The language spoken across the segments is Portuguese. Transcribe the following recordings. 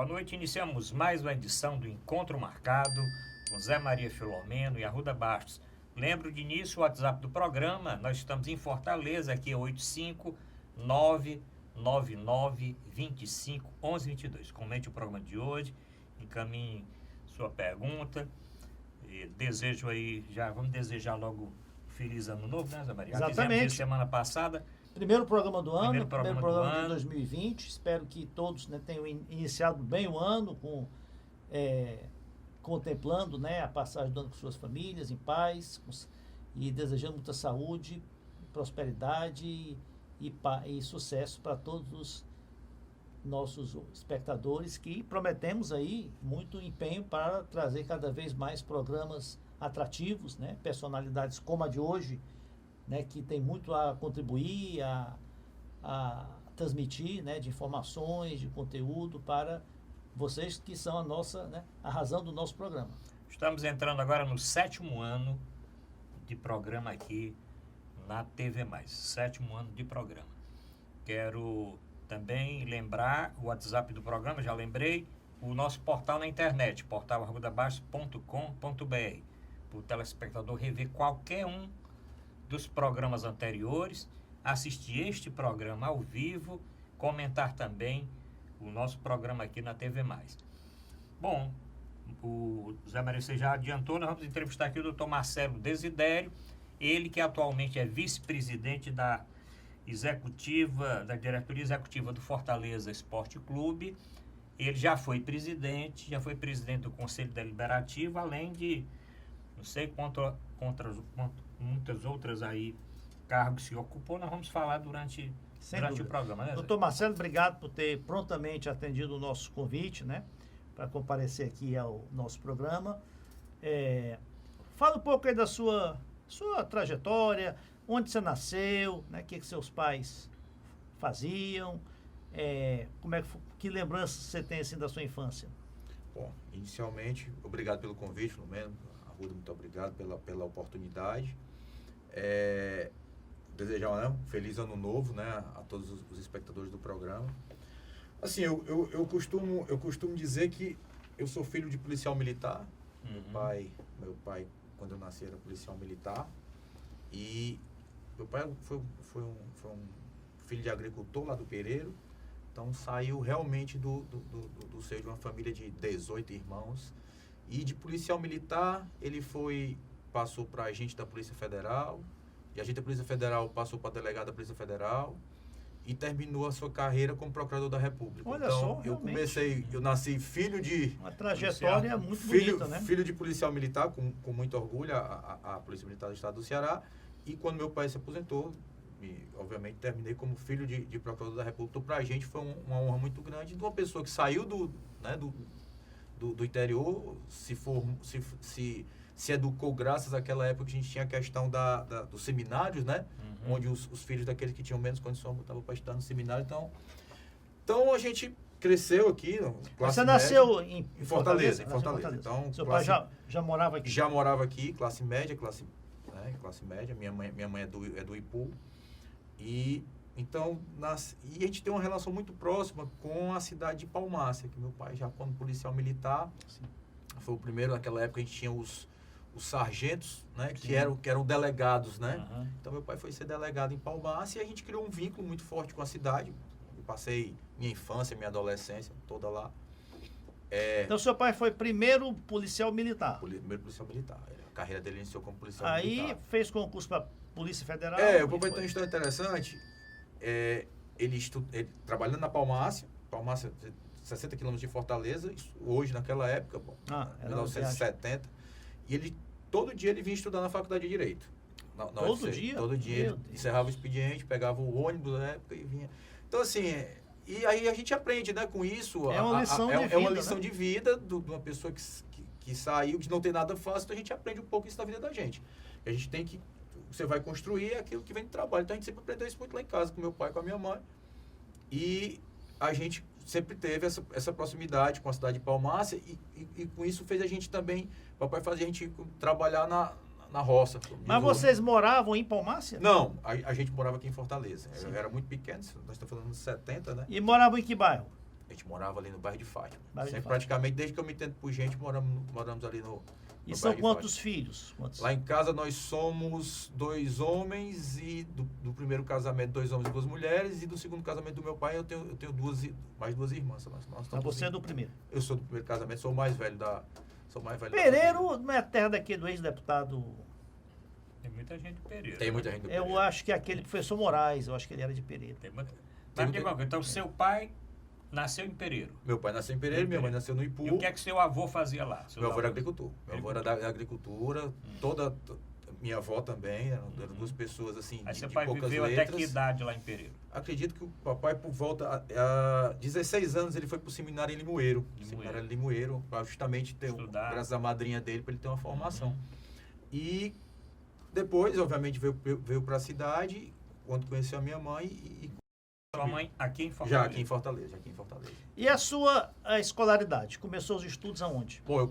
Boa noite, iniciamos mais uma edição do Encontro Marcado com Zé Maria Filomeno e Arruda Bastos. Lembro de início o WhatsApp do programa, nós estamos em Fortaleza, aqui é 85999251122. Comente o programa de hoje, encaminhe sua pergunta. E desejo aí, vamos desejar logo feliz ano novo, né, Zé Maria? Exatamente. Fizemos isso semana passada. Primeiro programa do ano, Primeiro primeiro programa programa do de 2020. Espero que todos, né, tenham iniciado bem o ano, contemplando, né, a passagem do ano com suas famílias, em paz, e desejando muita saúde, prosperidade e sucesso para todos os nossos espectadores, que prometemos aí muito empenho para trazer cada vez mais programas atrativos, né, personalidades como a de hoje, né, que tem muito a contribuir, a transmitir, né, de informações, de conteúdo para vocês que são a razão do nosso programa. Estamos entrando agora no 7º ano de programa aqui na TV+. 7º ano de programa. Quero também lembrar o WhatsApp do programa, já lembrei, o nosso portal na internet, portal@arrudabaixo.com.br, para o telespectador rever qualquer um dos programas anteriores, assistir este programa ao vivo, comentar também o nosso programa aqui na TV+. Bom, o Zé Maria, você já adiantou, nós vamos entrevistar aqui o Dr. Marcelo Desidério, ele que atualmente é vice-presidente da diretoria executiva do Fortaleza Esporte Clube. Ele já foi presidente do Conselho Deliberativo, além de não sei muitas outras aí cargos que ocupou. Nós vamos falar durante o programa, né, Zé? Doutor Marcelo, obrigado por ter prontamente atendido o nosso convite, né, para comparecer aqui ao nosso programa. Fala um pouco aí da sua trajetória, onde você nasceu, né, o que seus pais faziam, que lembranças você tem assim da sua infância? Bom, inicialmente, obrigado pelo convite, Filomeno. Arruda, muito obrigado pela oportunidade. Desejar um feliz ano novo, né, a todos os espectadores do programa. Assim, eu costumo dizer que eu sou filho de policial militar. Meu pai, quando eu nasci, era policial militar. E meu pai foi um filho de agricultor lá do Pereiro. Então, saiu realmente do seio de uma família de 18 irmãos. E de policial militar, ele passou para agente da Polícia Federal. E agente da Polícia Federal passou para delegado da Polícia Federal. E terminou a sua carreira como procurador da República. Olha então, só, eu nasci filho de... Uma trajetória muito bonita, né? Filho de policial militar, com muito orgulho, a Polícia Militar do Estado do Ceará. E quando meu pai se aposentou, obviamente terminei como filho de procurador da República. Então, para a gente foi uma honra muito grande de uma pessoa que saiu do interior, se educou graças àquela época que a gente tinha a questão dos seminários, né? Onde os filhos daqueles que tinham menos condições botavam para estudar no seminário. Então a gente cresceu aqui. Você nasceu em Fortaleza? Em Fortaleza. Então, seu pai já morava aqui? Já morava aqui, classe média. Minha mãe é do Ipu. E então, e a gente tem uma relação muito próxima com a cidade de Palmácia, que meu pai, já como policial militar, foi o primeiro. Naquela época a gente tinha os sargentos, né, que eram delegados, né? Então meu pai foi ser delegado em Palmácia e a gente criou um vínculo muito forte com a cidade. Eu passei minha infância, minha adolescência toda lá. Então seu pai foi primeiro policial militar? Primeiro policial militar. A carreira dele iniciou como policial militar. Aí fez concurso para Polícia Federal? O papai tem uma história interessante. Ele trabalhando na Palmácia, 60 quilômetros de Fortaleza, hoje naquela época, 1970, e ele todo dia ele vinha estudar na Faculdade de Direito. Todo dia? Todo dia ele encerrava o expediente, pegava o ônibus na época e vinha. Então, assim, e aí a gente aprende, né, com isso. É uma lição de vida. É uma lição, né, de vida de uma pessoa que saiu, que não tem nada fácil, então a gente aprende um pouco isso da vida da gente. A gente tem que... Você vai construir aquilo que vem do trabalho. Então a gente sempre aprendeu isso muito lá em casa, com meu pai, com a minha mãe. E a gente sempre teve essa proximidade com a cidade de Palmácia e com isso fez a gente também, papai fazia a gente trabalhar na roça. Mas vocês moravam em Palmácia? Não, a gente morava aqui em Fortaleza. Eu era muito pequeno, nós estamos falando de 70, né? E moravam em que bairro? A gente morava ali no bairro de Fátima. Bairro de Sempre, Fátima. praticamente, desde que eu me entendo por gente, moramos ali no E no são bairro de quantos Fátima. filhos? Quantos? Lá em casa nós somos 2 homens e do primeiro casamento 2 homens e 2 mulheres, e do segundo casamento do meu pai eu tenho mais 2 irmãs. Nós Mas estamos você é em- do primeiro. Eu sou do primeiro casamento, sou o mais velho da família. Pereiro não é a terra daquele do ex-deputado. Tem muita gente de Pereira. Tem muita gente do Pereira. Eu acho que aquele professor Moraes, eu acho que ele era de Pereira. Tem muita... Tem Mas me muita- diga uma coisa, então seu pai nasceu em Pereiro. Meu pai nasceu em Pereira, minha mãe nasceu no Ipu. E o que é que seu avô fazia lá? Seus Meu avô era avós? agricultor. Meu avô era da agricultura, minha avó também, eram 2 pessoas assim Aí de seu pai poucas viveu letras. até que idade lá em Pereiro? Acredito que o papai, por volta a 16 anos, ele foi para o seminário em Limoeiro. Limoeiro. Seminário em Limoeiro, para justamente ter, Estudar. graças à madrinha dele, para ele ter uma formação. Uhum. E depois, obviamente, veio para a cidade, quando conheceu a minha mãe, e Sua mãe aqui em já Fortaleza? aqui em Fortaleza, E a sua escolaridade? Começou os estudos aonde? Bom, eu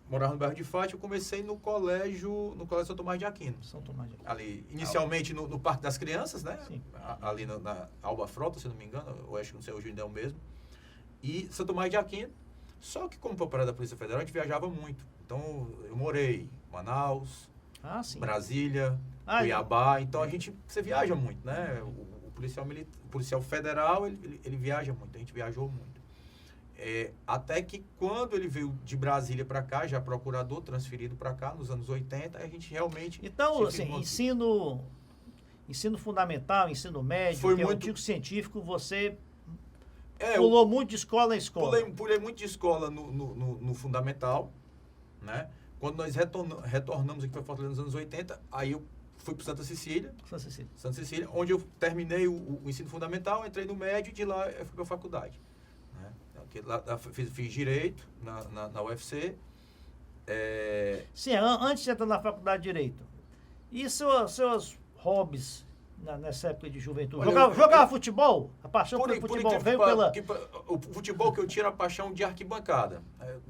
morava no bairro de Fátima, eu comecei no colégio São Tomás de Aquino. São Tomás de Aquino. Ali, inicialmente no Parque das Crianças, né? Sim. Ali na Alba Frota, se não me engano, eu acho que não sei, hoje ainda é o mesmo. E São Tomás de Aquino. Só que como operário da Polícia Federal, a gente viajava muito. Então, eu morei em Manaus, Ah, sim. Brasília, Ah, Cuiabá. Então, você viaja muito, né? O policial federal, ele viaja muito. A gente viajou muito. Até que quando ele veio de Brasília para cá, já procurador, transferido para cá, nos anos 80, a gente realmente... Então, se assim, firmou aqui. ensino fundamental, ensino médio, Foi que é o muito- antigo científico, você eu pulou muito de escola em escola. pulei muito de escola no fundamental, né? Quando nós retornamos aqui para Fortaleza nos anos 80, aí eu fui para Santa Cecília, Santa Cecília. onde eu terminei o ensino fundamental, entrei no médio e de lá eu fui para a faculdade. Né? Lá fiz Direito na UFC. Sim, antes de entrar na faculdade de Direito. E seus hobbies nessa época de juventude? Olha, Jogava futebol? A paixão pelo futebol incrível veio que pela... o futebol que eu tinha era a paixão de arquibancada,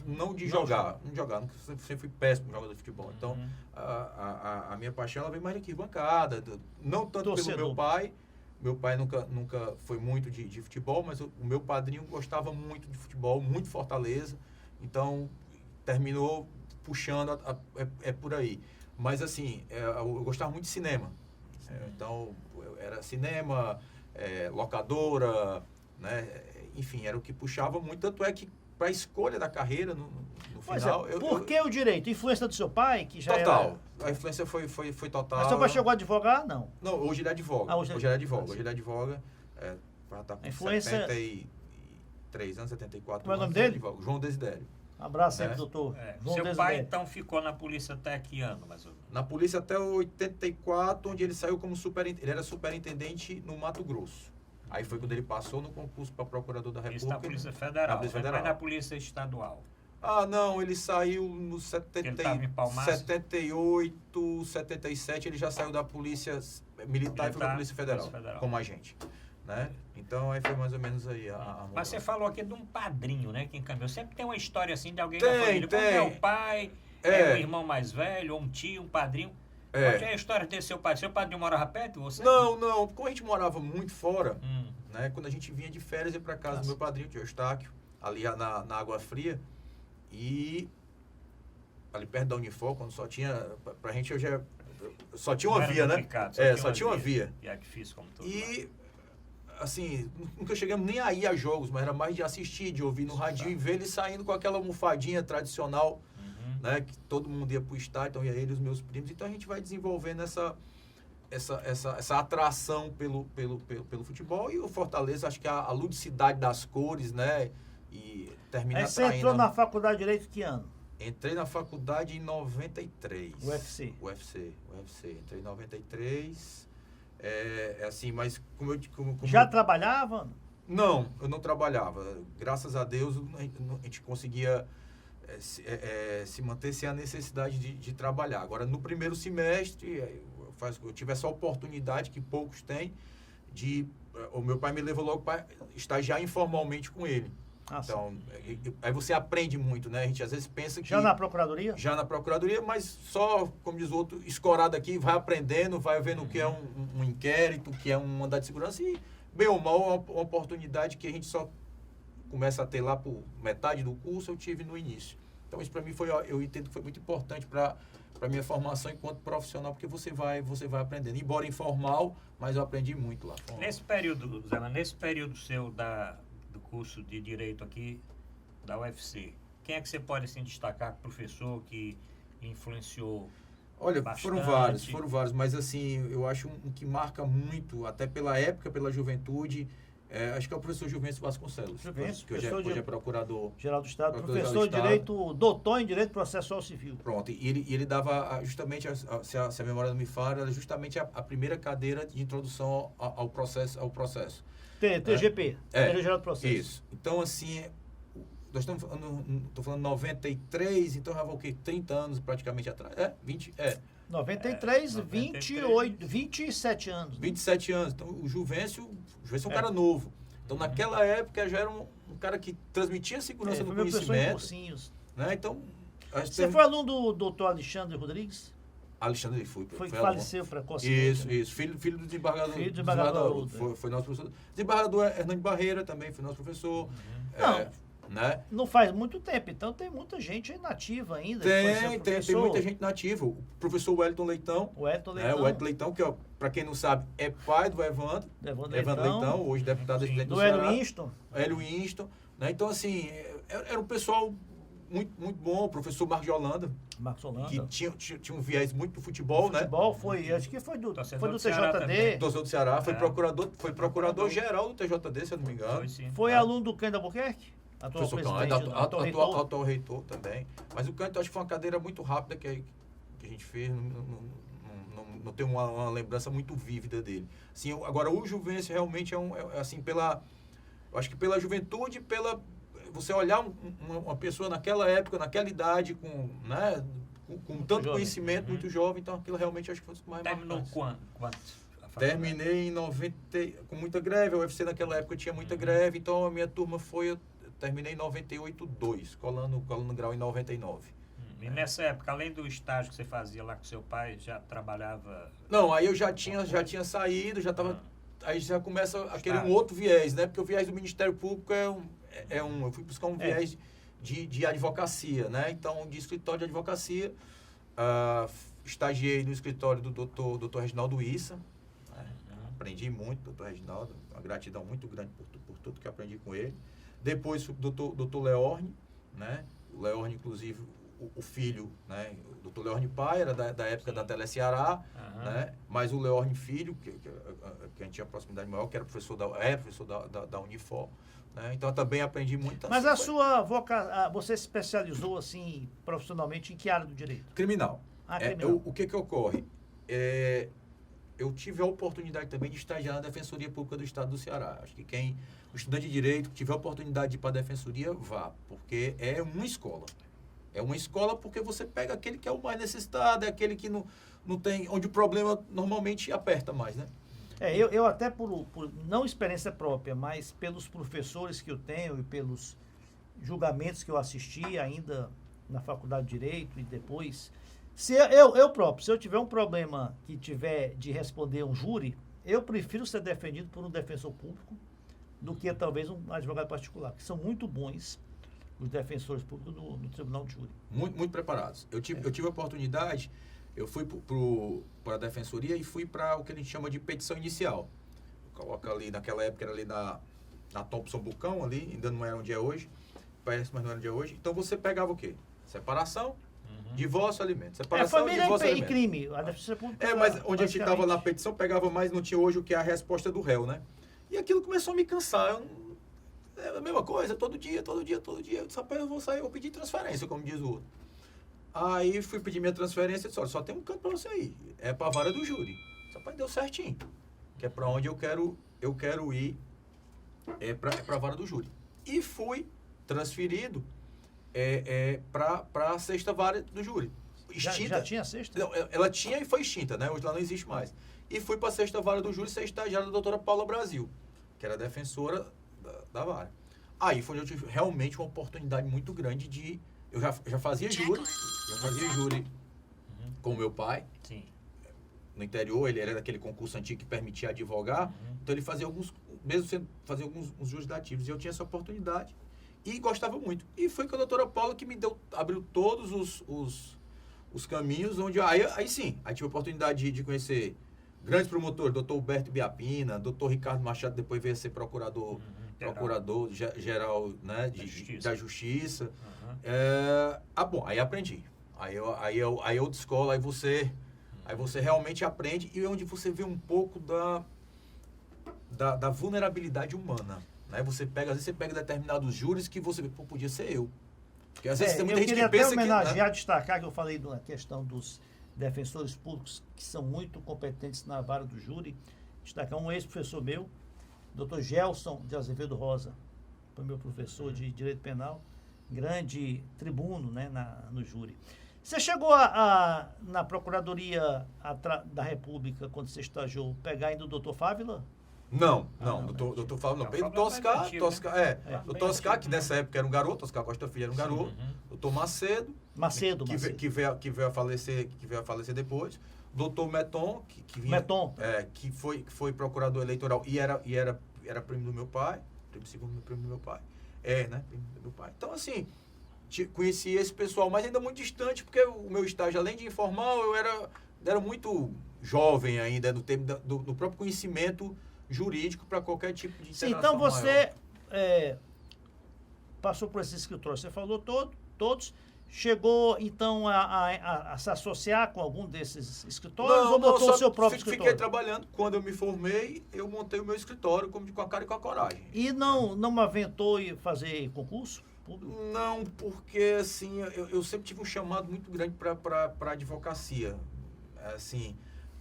não de jogar. Não jogar, sempre fui péssimo jogador de futebol. Então, Uhum. a minha paixão ela veio mais de arquibancada. Não tanto Torcedor. pelo meu pai. Meu pai nunca foi muito de futebol, mas o meu padrinho gostava muito de futebol, muito Fortaleza. Então, terminou puxando, por aí. Mas, assim, eu gostava muito de cinema. Então, era cinema, locadora, né? Enfim, era o que puxava muito. Tanto é que, para a escolha da carreira, no Pois final... Por que o direito? Influência do seu pai, que já Total. era... A influência foi total. Mas seu pai chegou a advogar? Não. Não, hoje ele advoga. Ah, hoje Hoje ele advoga. sim. Hoje ele advoga. Já tá com A influência- 73 anos, 74 Como é o nome anos. dele? Advoga. João Desidério. Abraço aí, É. doutor. João Seu Desidério. pai, então, ficou na polícia até que ano, mais ou menos? Na polícia até 84, onde ele saiu como ele era superintendente no Mato Grosso. Aí foi quando ele passou no concurso para procurador da Isso na República. Polícia Federal, Na Polícia mas Federal. na Polícia Estadual. Ah, não, ele saiu no Ele tava em Palmares? 78, 77, ele já saiu da Polícia Militar e foi para a Polícia Federal, Polícia Federal. como agente. Né? Então, aí foi mais ou menos aí a Mas você mudança. falou aqui de um padrinho, né, que encaminhou. Sempre tem uma história assim de alguém Tem, da família. Quando é tem. o pai, É. o irmão mais velho, ou um tio, um padrinho. É. Qual é a história desse seu padrinho? Seu padrinho morava perto de você? Não, como a gente morava muito fora, Hum. né? Quando a gente vinha de férias, ia para casa Nossa. do meu padrinho, tio Eustáquio, ali na Água Fria, e ali perto da Unifor, quando só tinha, pra gente só tinha uma Não era via, né? duplicado, Só tinha uma via. E é difícil como tudo. lá. E, assim, nunca chegamos nem aí a jogos, mas era mais de assistir, de ouvir no radinho e ver ele saindo com aquela almofadinha tradicional, Uhum. né? Que todo mundo ia pro estádio, então ia ele e os meus primos. Então a gente vai desenvolvendo essa atração pelo futebol, e o Fortaleza, acho que a ludicidade das cores, né? E termina Aí você entrou atraindo. na faculdade de Direito que ano? Entrei na faculdade em 93. UFC. UFC. Entrei em 93. Assim, mas como Já trabalhava? Não, eu não trabalhava. Graças a Deus, a gente conseguia se manter sem a necessidade de trabalhar. Agora, no primeiro semestre, eu tive essa oportunidade que poucos têm o meu pai me levou logo para estagiar informalmente com ele. Ah, sim. Então, aí você aprende muito, né? A gente às vezes pensa que... Já na procuradoria? Já na procuradoria, mas só, como diz o outro, escorado aqui, vai aprendendo, vai vendo o que é um inquérito, o que é um mandado de segurança, e, bem ou mal, uma oportunidade que a gente só começa a ter lá por metade do curso, eu tive no início. Então isso para mim eu entendo que foi muito importante para minha formação enquanto profissional, porque você vai aprendendo. Embora informal, mas eu aprendi muito lá. Nesse período, Zé, nesse período seu do curso de Direito aqui da UFC, quem é que você pode assim, destacar, professor que influenciou? Olha, bastante? foram vários, mas assim, eu acho um que marca muito, até pela época, pela juventude, acho que é o professor Juvencio Vasconcelos, Juvencio, que hoje é procurador Geral do Estado, Procurador-Geral professor do de Direito, doutor em Direito Processual Civil. Pronto, e ele dava justamente, se a memória não me falha, era justamente a primeira cadeira de introdução ao processo. TGP, Cadeira Geral do Processo. Isso. Então, assim, nós estamos falando 93, então já vou o quê? 30 anos praticamente atrás. 93, 28, 27 anos. 27 anos. Então, o Juvencio é um cara novo. Então, naquela época, já era um cara que transmitia segurança no conhecimento. Né? Então, você foi aluno do doutor Alexandre Rodrigues? Alexandre foi faleceu precocemente. Isso. Filho do desembargador. Filho do desembargador. Foi nosso professor. Desembargador Hernando Barreira também foi nosso professor. Né? Não faz muito tempo, então tem muita gente nativa ainda. Tem muita gente nativa. O professor Wellington Leitão. O Wellington Leitão, que, para quem não sabe, é pai do Evandro Leitão, hoje deputado presidente do Ceará. Hélio Winston. Né? Então, assim, era um pessoal muito, muito bom. O professor Marcos Holanda. Que tinha um viés muito do futebol, né? Acho que foi do TJD. Torcedor do Ceará. Foi procurador-geral do TJD, se eu não me engano. Foi aluno do Cândido Albuquerque? Atual reitor também. Mas o Cândido, acho que foi uma cadeira muito rápida que a gente fez. Não tenho uma lembrança muito vívida dele. Assim, agora, o Juvencio realmente assim, eu acho que pela juventude, você olhar uma pessoa naquela época, naquela idade, com tanto jovem. Conhecimento, muito jovem, então aquilo realmente acho que foi o mais marcante. Terminou quanto? Terminei em 90, com muita greve. A UFC naquela época tinha muita greve, então a minha turma eu terminei em 98.2, colando grau em 99. E nessa época, além do estágio que você fazia lá com seu pai, já trabalhava... Não, aí eu já tinha saído, já estava... Aí já começa a querer um outro viés, né? Porque o viés do Ministério Público eu fui buscar um viés de advocacia, né? Então, de escritório de advocacia, estagiei no escritório do doutor Reginaldo Issa. Aprendi muito, doutor Reginaldo, uma gratidão muito grande por tudo que aprendi com ele. Depois, o doutor Leorne, né? O Leorne, inclusive, o filho, né? O doutor Leorne pai era da época da Tele Ceará, né? Mas o Leorne filho, que a gente tinha proximidade maior, que era professor da Unifor, né? Então, eu também aprendi muito. Mas você se especializou, assim, profissionalmente em que área do direito? Criminal. Criminal. O que ocorre? Eu tive a oportunidade também de estagiar na Defensoria Pública do Estado do Ceará. Acho que o estudante de Direito que tiver a oportunidade de ir para a Defensoria, vá, porque é uma escola. É uma escola porque você pega aquele que é o mais necessitado, é aquele que não tem, onde o problema normalmente aperta mais, né? Eu até por não experiência própria, mas pelos professores que eu tenho e pelos julgamentos que eu assisti ainda na Faculdade de Direito e depois... Se eu tiver um problema que tiver de responder um júri, eu prefiro ser defendido por um defensor público do que talvez um advogado particular, que são muito bons os defensores públicos no tribunal de júri. Muito, muito preparados. Eu tive a oportunidade, eu fui para a defensoria e fui para o que a gente chama de petição inicial. Coloca ali, naquela época era ali na Thompson Bucão, ali, ainda não era onde é hoje, parece, mas não era onde é hoje. Então você pegava o quê? Separação, divórcio, alimento. Separação, família divórcio, e alimento. crime. A defesa pública, mas onde a gente estava na petição, pegava mais, não tinha hoje o que é a resposta do réu, né? E aquilo começou a me cansar. É a mesma coisa, todo dia. Eu disse, rapaz, eu vou sair, eu vou pedir transferência, como diz o outro. Aí fui pedir minha transferência e disse, olha, só tem um canto para você ir. É para a vara do júri. Rapaz, deu certinho. Que é para onde eu quero ir, para a vara do júri. E fui transferido para a sexta vara do júri. Já tinha a sexta? Não, ela tinha e foi extinta, né? Hoje ela não existe mais. E fui para a sexta vara do júri ser estagiário da doutora Paula Brasil, que era defensora da vara. Aí foi onde eu tive realmente uma oportunidade muito grande de... Eu já fazia júri com o meu pai. Sim. No interior, ele era daquele concurso antigo que permitia advogar. Então ele fazia fazia uns júris dativos. E eu tinha essa oportunidade. e gostava muito. E foi com a doutora Paula que abriu todos os caminhos, onde aí sim, aí tive a oportunidade de conhecer grandes promotores, doutor Huberto Biapina, doutor Ricardo Machado, depois veio a ser procurador-geral, né, da Justiça. Bom, aí aprendi. Aí é outra escola, aí você realmente aprende, e é onde você vê um pouco da vulnerabilidade humana. Né? Às vezes você pega determinados júris que você vê, pô, podia ser eu. Porque às vezes tem muita gente que pensa que... Eu queria até homenagear, destacar que eu falei na questão dos defensores públicos que são muito competentes na vara do júri. Destacar um ex-professor meu, Dr. Gelson de Azevedo Rosa, foi meu professor de Direito Penal, grande tribuno, né, no júri. Você chegou na Procuradoria da República, quando você estagiou, pegar ainda o doutor Fávila? Não, doutor Fávila não. Doutor Oscar, que nessa época era um garoto, Oscar Costa Filho era um garoto. Doutor Macedo. Que veio a falecer depois. Doutor Meton, que foi procurador eleitoral e era primo do meu pai, primo do meu pai. Primo do meu pai. Então, assim, conheci esse pessoal, mas ainda muito distante, porque o meu estágio, além de informal, eu era muito jovem ainda, no tempo do próprio conhecimento jurídico para qualquer tipo de interação. Sim, então você passou por esses escritórios, você falou todos, chegou então a se associar com algum desses escritórios ou botou o seu próprio escritório? Fiquei trabalhando. Quando eu me formei, eu montei o meu escritório com a cara e com a coragem. E não aventou em fazer concurso público? Não, porque assim, eu sempre tive um chamado muito grande para advocacia. Assim,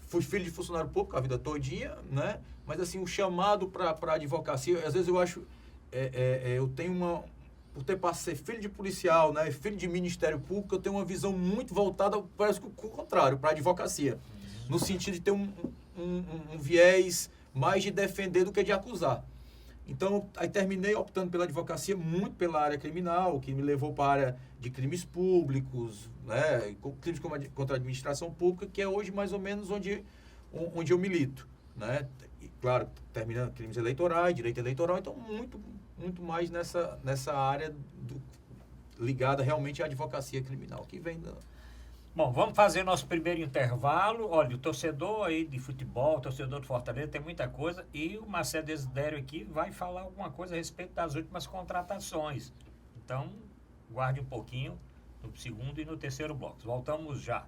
fui filho de funcionário público a vida todinha, né? Mas assim, o chamado para advocacia, às vezes eu acho, eu tenho por ser filho de policial, né, filho de Ministério Público, eu tenho uma visão muito voltada, parece que o contrário, para a advocacia. No sentido de ter um viés mais de defender do que de acusar. Então, aí terminei optando pela advocacia, muito pela área criminal, que me levou para a área de crimes públicos, né, crimes contra a administração pública, que é hoje mais ou menos onde eu milito. Né? E, claro, terminando crimes eleitorais, direito eleitoral, então muito mais nessa área ligada realmente à advocacia criminal, que vem da... Bom, vamos fazer nosso primeiro intervalo. Olha, o torcedor aí de futebol, o torcedor do Fortaleza tem muita coisa, e o Marcelo Desidério aqui vai falar alguma coisa a respeito das últimas contratações. Então, guarde um pouquinho no segundo e no terceiro bloco. Voltamos já.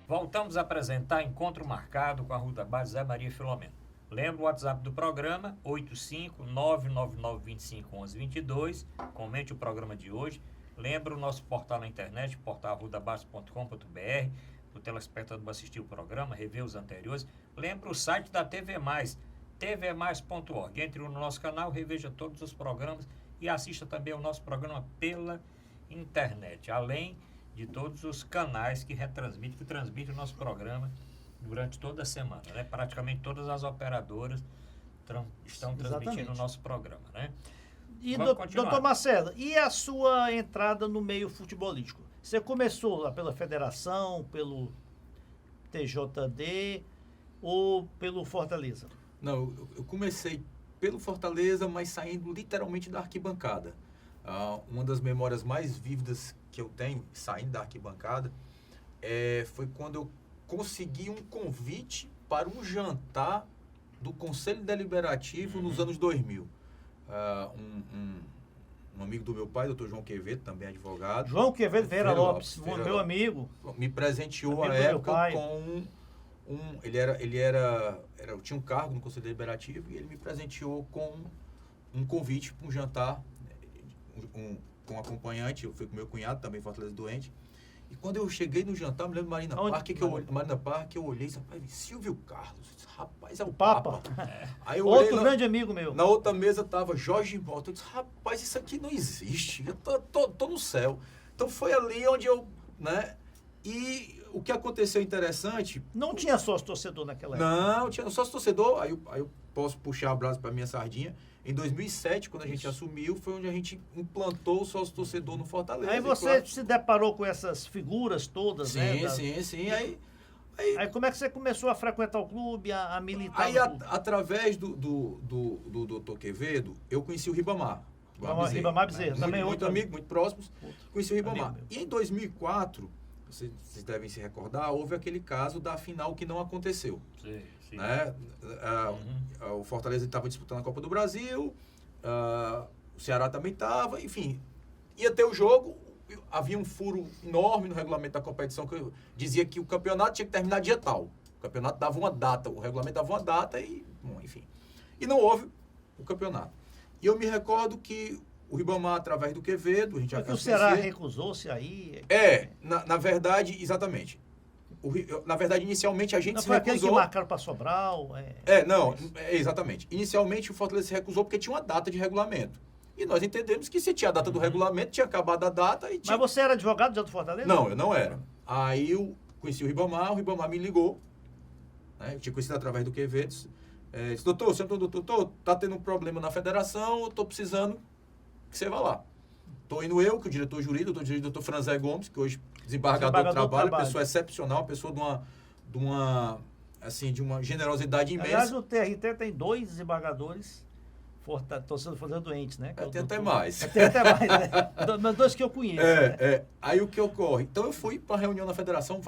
Voltamos a apresentar Encontro Marcado com a Ruta Base Zé Maria Filomeno. Lembra o WhatsApp do programa, 85999251122. Comente o programa de hoje. Lembra o nosso portal na internet, portal.arrudabase.com.br. O telespectador assistir o programa, rever os anteriores. Lembra o site da TV Mais, tvmais.org. Entre no nosso canal, reveja todos os programas e assista também ao nosso programa pela internet. Além de todos os canais que transmitem o nosso programa durante toda a semana, né? Praticamente todas as operadoras estão transmitindo o nosso programa, né? E, doutor Marcelo, e a sua entrada no meio futebolístico? Você começou lá pela federação, pelo TJD ou pelo Fortaleza? Não, eu comecei pelo Fortaleza, mas saindo literalmente da arquibancada. Uma das memórias mais vívidas que eu tenho, saindo da arquibancada, foi quando eu consegui um convite para um jantar do Conselho Deliberativo nos anos 2000. um amigo do meu pai, doutor João Quevedo, também advogado. João Quevedo Ferreira Lopes, Ferreira meu Lopes. amigo. Me presenteou Amigo à do meu época pai. com tinha um cargo no Conselho Deliberativo e ele me presenteou com um convite para um jantar com um acompanhante. Eu fui com meu cunhado, também Fortaleza doente. E quando eu cheguei no jantar, me lembro do Marina Parque, eu olhei e disse, rapaz, Silvio Carlos, rapaz, é o Papa. Aí eu Outro olhei grande amigo meu. na outra mesa tava Jorge Mota. Eu disse, rapaz, isso aqui não existe. Eu tô no céu. Então foi ali onde eu, né? E o que aconteceu interessante... Não tinha sócio torcedor naquela época. Não, tinha sócio torcedor. Aí eu posso puxar a brasa para minha sardinha. Em 2007, quando a gente assumiu, foi onde a gente implantou o sócio torcedor no Fortaleza. Aí você se deparou com essas figuras todas, né? Sim. Aí como é que você começou a frequentar o clube, a militar Aí, no clube? através do doutor Quevedo, eu conheci o Ribamar. Ribamar Bezerra, muito, também muito outro amigo, muito próximos. Conheci o Ribamar. amigo meu. E em 2004, vocês devem se recordar, houve aquele caso da final que não aconteceu. Sim. Né? O Fortaleza estava disputando a Copa do Brasil, o Ceará também estava, enfim, ia ter o jogo. Havia um furo enorme no regulamento da competição que dizia que o campeonato tinha que terminar dia tal. O campeonato dava uma data, o regulamento dava uma data e, bom, enfim. E não houve o campeonato. E eu me recordo que o Ribamar, através do Quevedo, a gente já Porque o Ceará recusou-se aí. Na verdade, exatamente. Na verdade, inicialmente a gente Não se foi aquele recusou. que marcaram para Sobral? Exatamente. Inicialmente o Fortaleza se recusou porque tinha uma data de regulamento. E nós entendemos que se tinha a data do regulamento, tinha acabado a data e tinha... Mas você era advogado já do Fortaleza? Não, eu não era. Aí eu conheci o Ribamar me ligou, né? Eu tinha conhecido através do Quevedo. Disse, doutor, tá tendo um problema na federação, eu tô precisando que você vá lá. Tô indo eu, que o diretor jurídico, o doutor Franzé Gomes, que hoje desembargador do trabalho, pessoa excepcional, uma pessoa de uma generosidade imensa. Aliás, o TRT tem 2 desembargadores torcendo Fortaleza doentes, né? Tem até mais. Tem até mais, né? Mas 2 que eu conheço. Né? Aí o que ocorre? Então eu fui para a reunião na federação,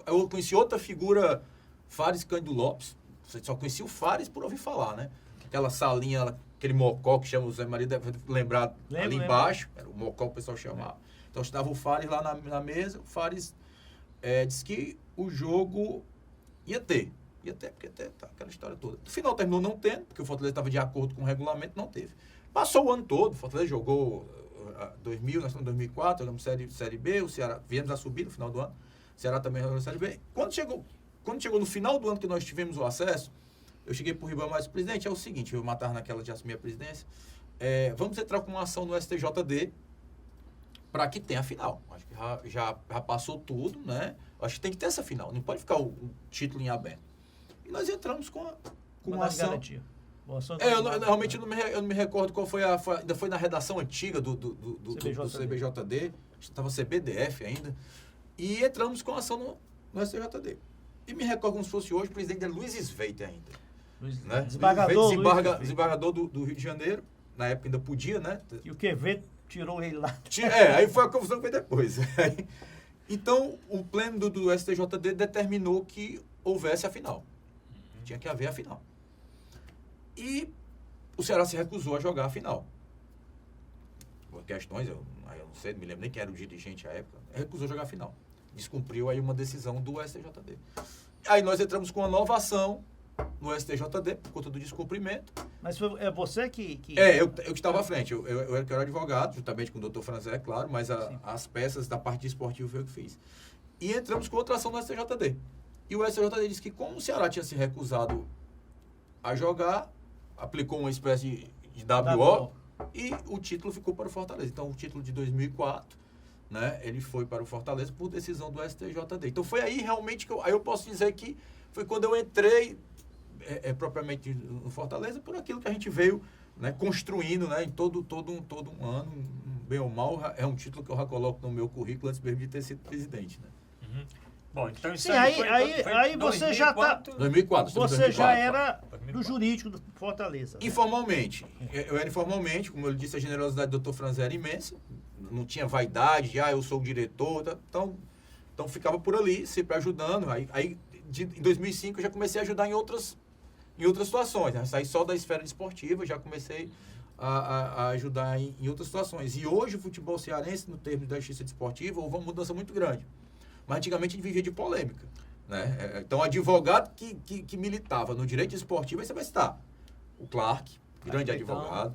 eu conheci outra figura, Fares Cândido Lopes. Você só conhecia o Fares por ouvir falar, né? Aquela salinha, aquele mocó que chama o Zé Maria, deve lembrar ali embaixo, era o mocó que o pessoal chamava. Então estava o Fares lá na mesa, o Fares disse que o jogo ia ter, porque tá aquela história toda. No final terminou não tendo, porque o Fortaleza estava de acordo com o regulamento, não teve. Passou o ano todo, o Fortaleza jogou 2000, nós estamos em 2004, jogamos Série B, o Ceará, viemos a subir no final do ano, o Ceará também jogou Série B. Quando chegou no final do ano que nós tivemos o acesso, eu cheguei para o Ribamar e disse, presidente, é o seguinte, eu matar naquela de assumir a presidência, vamos entrar com uma ação no STJD para que tenha a final. Acho que já passou tudo, né? Acho que tem que ter essa final, não pode ficar o título em aberto. E nós entramos com uma ação. Realmente eu não me recordo qual foi ainda foi na redação antiga do CBJD, estava CBDF ainda, e entramos com a ação no STJD. E me recordo como se fosse hoje, o presidente é Luiz Sveiter ainda. Né? Desembargador do Rio de Janeiro, na época ainda podia, né? E o Quevedo tirou ele lá. Aí foi a confusão que veio depois. Então, o pleno do STJD determinou que houvesse a final. Tinha que haver a final. E o Ceará se recusou a jogar a final. Por questões, eu não sei, não me lembro nem quem era o dirigente à época, recusou jogar a final. Descumpriu aí uma decisão do STJD. Aí nós entramos com uma nova ação no STJD, por conta do descumprimento. Mas é você que... Eu que estava à frente. Eu era advogado, juntamente com o doutor Franzé, claro, mas as peças da parte esportiva foi eu que fiz. E entramos com outra ação no STJD. E o STJD disse que, como o Ceará tinha se recusado a jogar, aplicou uma espécie de WO e o título ficou para o Fortaleza. Então, o título de 2004, né, ele foi para o Fortaleza por decisão do STJD. Então, foi aí realmente que eu posso dizer que foi quando eu entrei propriamente no Fortaleza, por aquilo que a gente veio, né, construindo, né, em todo um ano, bem ou mal, é um título que eu já coloco no meu currículo antes mesmo de ter sido presidente, né? Uhum. Bom, então isso sim, aí você já está... 2004. Você já era do jurídico do Fortaleza. Né? Informalmente. Eu era informalmente, como eu disse, a generosidade do Dr. Franzé era imensa. Não tinha vaidade de, eu sou o diretor. Então ficava por ali, sempre ajudando. Aí em 2005, eu já comecei a ajudar em outras situações. Né? Saí só da esfera esportiva, já comecei a ajudar em outras situações. E hoje o futebol cearense, no termo da justiça desportiva, houve uma mudança muito grande. Mas antigamente a gente vivia de polêmica. Né? Então, advogado que militava no direito esportivo, aí você vai citar o Clark, grande advogado,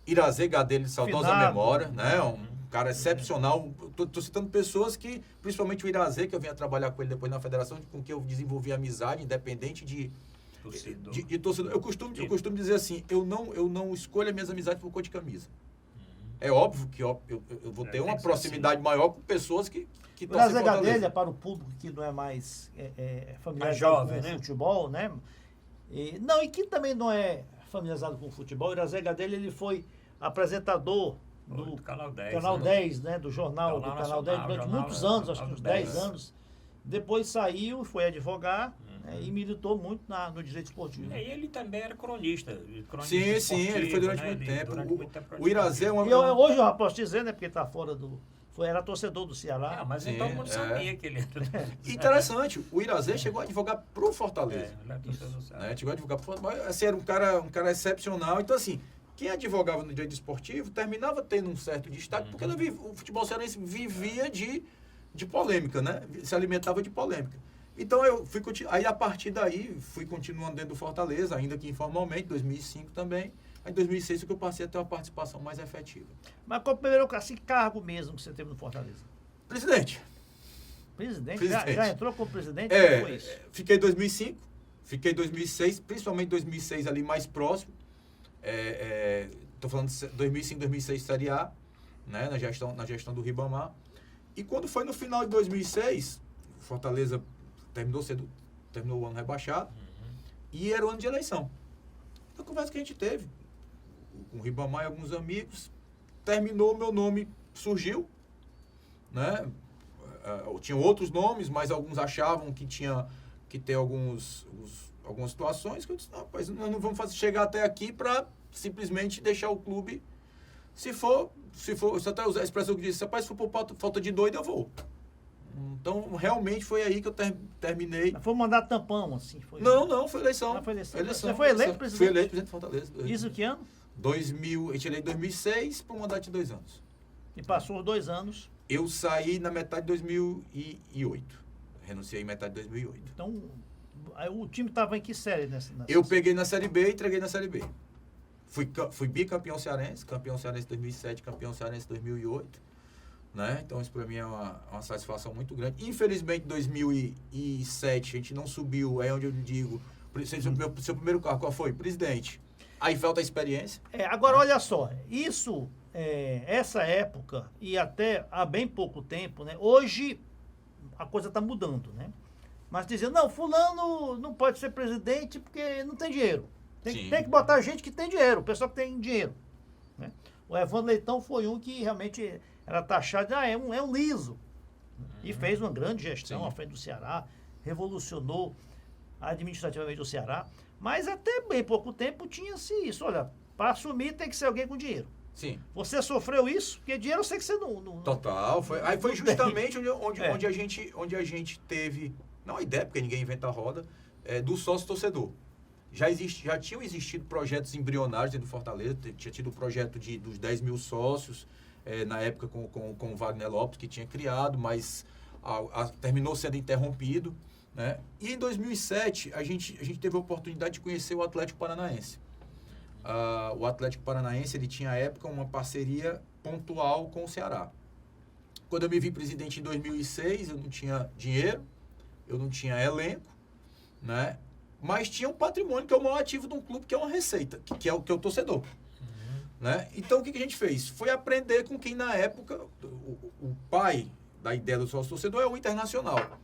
Irazê Gadelha, de saudosa Finado. memória, né? Um cara excepcional. Tô citando pessoas que, principalmente o Irazê, que eu vinha trabalhar com ele depois na federação, com quem eu desenvolvi amizade, independente de torcedor. Eu costumo dizer assim, eu não escolho as minhas amizades por cor de camisa. É óbvio que eu vou ter uma proximidade maior com pessoas que o Irazé Gadelha, para o público que não é mais familiarizado com o futebol, né? E que também não é familiarizado com o futebol, o Irazé Gadelha, ele foi apresentador do Canal 10, né? Do jornal do Canal 10 durante muitos anos, acho que uns 10 anos. Depois saiu, foi advogar, né, e militou muito no direito esportivo. E ele também era cronista. Sim, ele foi durante muito tempo. O Irazé é uma... Hoje eu já posso dizer, né? Porque está fora do... Era torcedor do Ceará. Mas todo mundo sabia que ele era. Interessante, o Irazé chegou a advogar pro Fortaleza. Ele era torcedor do Ceará. Chegou a advogar pro Fortaleza. Mas, assim, era um cara excepcional. Então, assim, quem advogava no direito esportivo terminava tendo um certo destaque, porque o futebol cearense vivia de polêmica, né? Se alimentava de polêmica. Então, aí a partir daí, fui continuando dentro do Fortaleza, ainda que informalmente, 2005 também. Aí, em 2006 é que eu passei a ter uma participação mais efetiva. Mas qual o primeiro cargo mesmo que você teve no Fortaleza? Presidente. Presidente? Já entrou como presidente? Como foi isso? Fiquei em 2005, fiquei em 2006, principalmente 2006 ali mais próximo. Estou falando de 2005, 2006 Série A, né, na gestão do Ribamar. E quando foi no final de 2006, Fortaleza terminou o ano rebaixado, e era o ano de eleição. A conversa que a gente teve com o Ribamar e alguns amigos, terminou, meu nome surgiu, né? Tinham outros nomes, mas alguns achavam que tinha que ter algumas situações que eu disse, não, mas nós não vamos chegar até aqui para simplesmente deixar o clube, se for, você até usar a expressão que disse, rapaz, se for por falta de doido, eu vou. Então, realmente foi aí que eu terminei. Foi um mandato tampão, assim? Não, foi eleição. Foi eleição. Você foi eleito presidente? Fui eleito presidente de Fortaleza. Isso que ano? 2000, eu tirei em 2006 para um mandato de 2 anos. E passou os 2 anos? Eu saí na metade de 2008. Renunciei em metade de 2008. Então, o time estava em que série nessa? Eu peguei na Série B e entreguei na Série B. Fui bicampeão cearense, campeão cearense 2007, campeão cearense 2008. Né? Então, isso para mim é uma satisfação muito grande. Infelizmente, em 2007, a gente não subiu, é onde eu lhe digo, seu primeiro cargo, qual foi? Presidente. Aí falta a experiência. Agora, olha só, isso, essa época, e até há bem pouco tempo, né? Hoje a coisa está mudando, né? Mas dizendo, não, fulano não pode ser presidente porque não tem dinheiro. Tem que botar gente que tem dinheiro, o pessoal que tem dinheiro. Né? O Evandro Leitão foi um que realmente era taxado de, é um liso. E fez uma grande gestão à frente do Ceará, revolucionou administrativamente o Ceará, mas até bem pouco tempo tinha-se isso. Olha, para assumir tem que ser alguém com dinheiro. Sim. Você sofreu isso? Porque dinheiro eu sei que você não... Total. Aí foi justamente onde a gente teve, não a ideia, porque ninguém inventa a roda, do sócio-torcedor. Já tinham existido projetos embrionários dentro do Fortaleza, tinha tido o projeto dos 10 mil sócios, na época com o Wagner Lopes, que tinha criado, mas terminou sendo interrompido. Né? E em 2007, a gente teve a oportunidade de conhecer o Atlético Paranaense. O Atlético Paranaense ele tinha, à época, uma parceria pontual com o Ceará. Quando eu me vi presidente em 2006, eu não tinha dinheiro, eu não tinha elenco, né? Mas tinha um patrimônio que é o maior ativo de um clube, que é uma receita, que é o torcedor. Né? Então, o que a gente fez? Foi aprender com quem, na época, o pai da ideia do sócio-torcedor é o Internacional,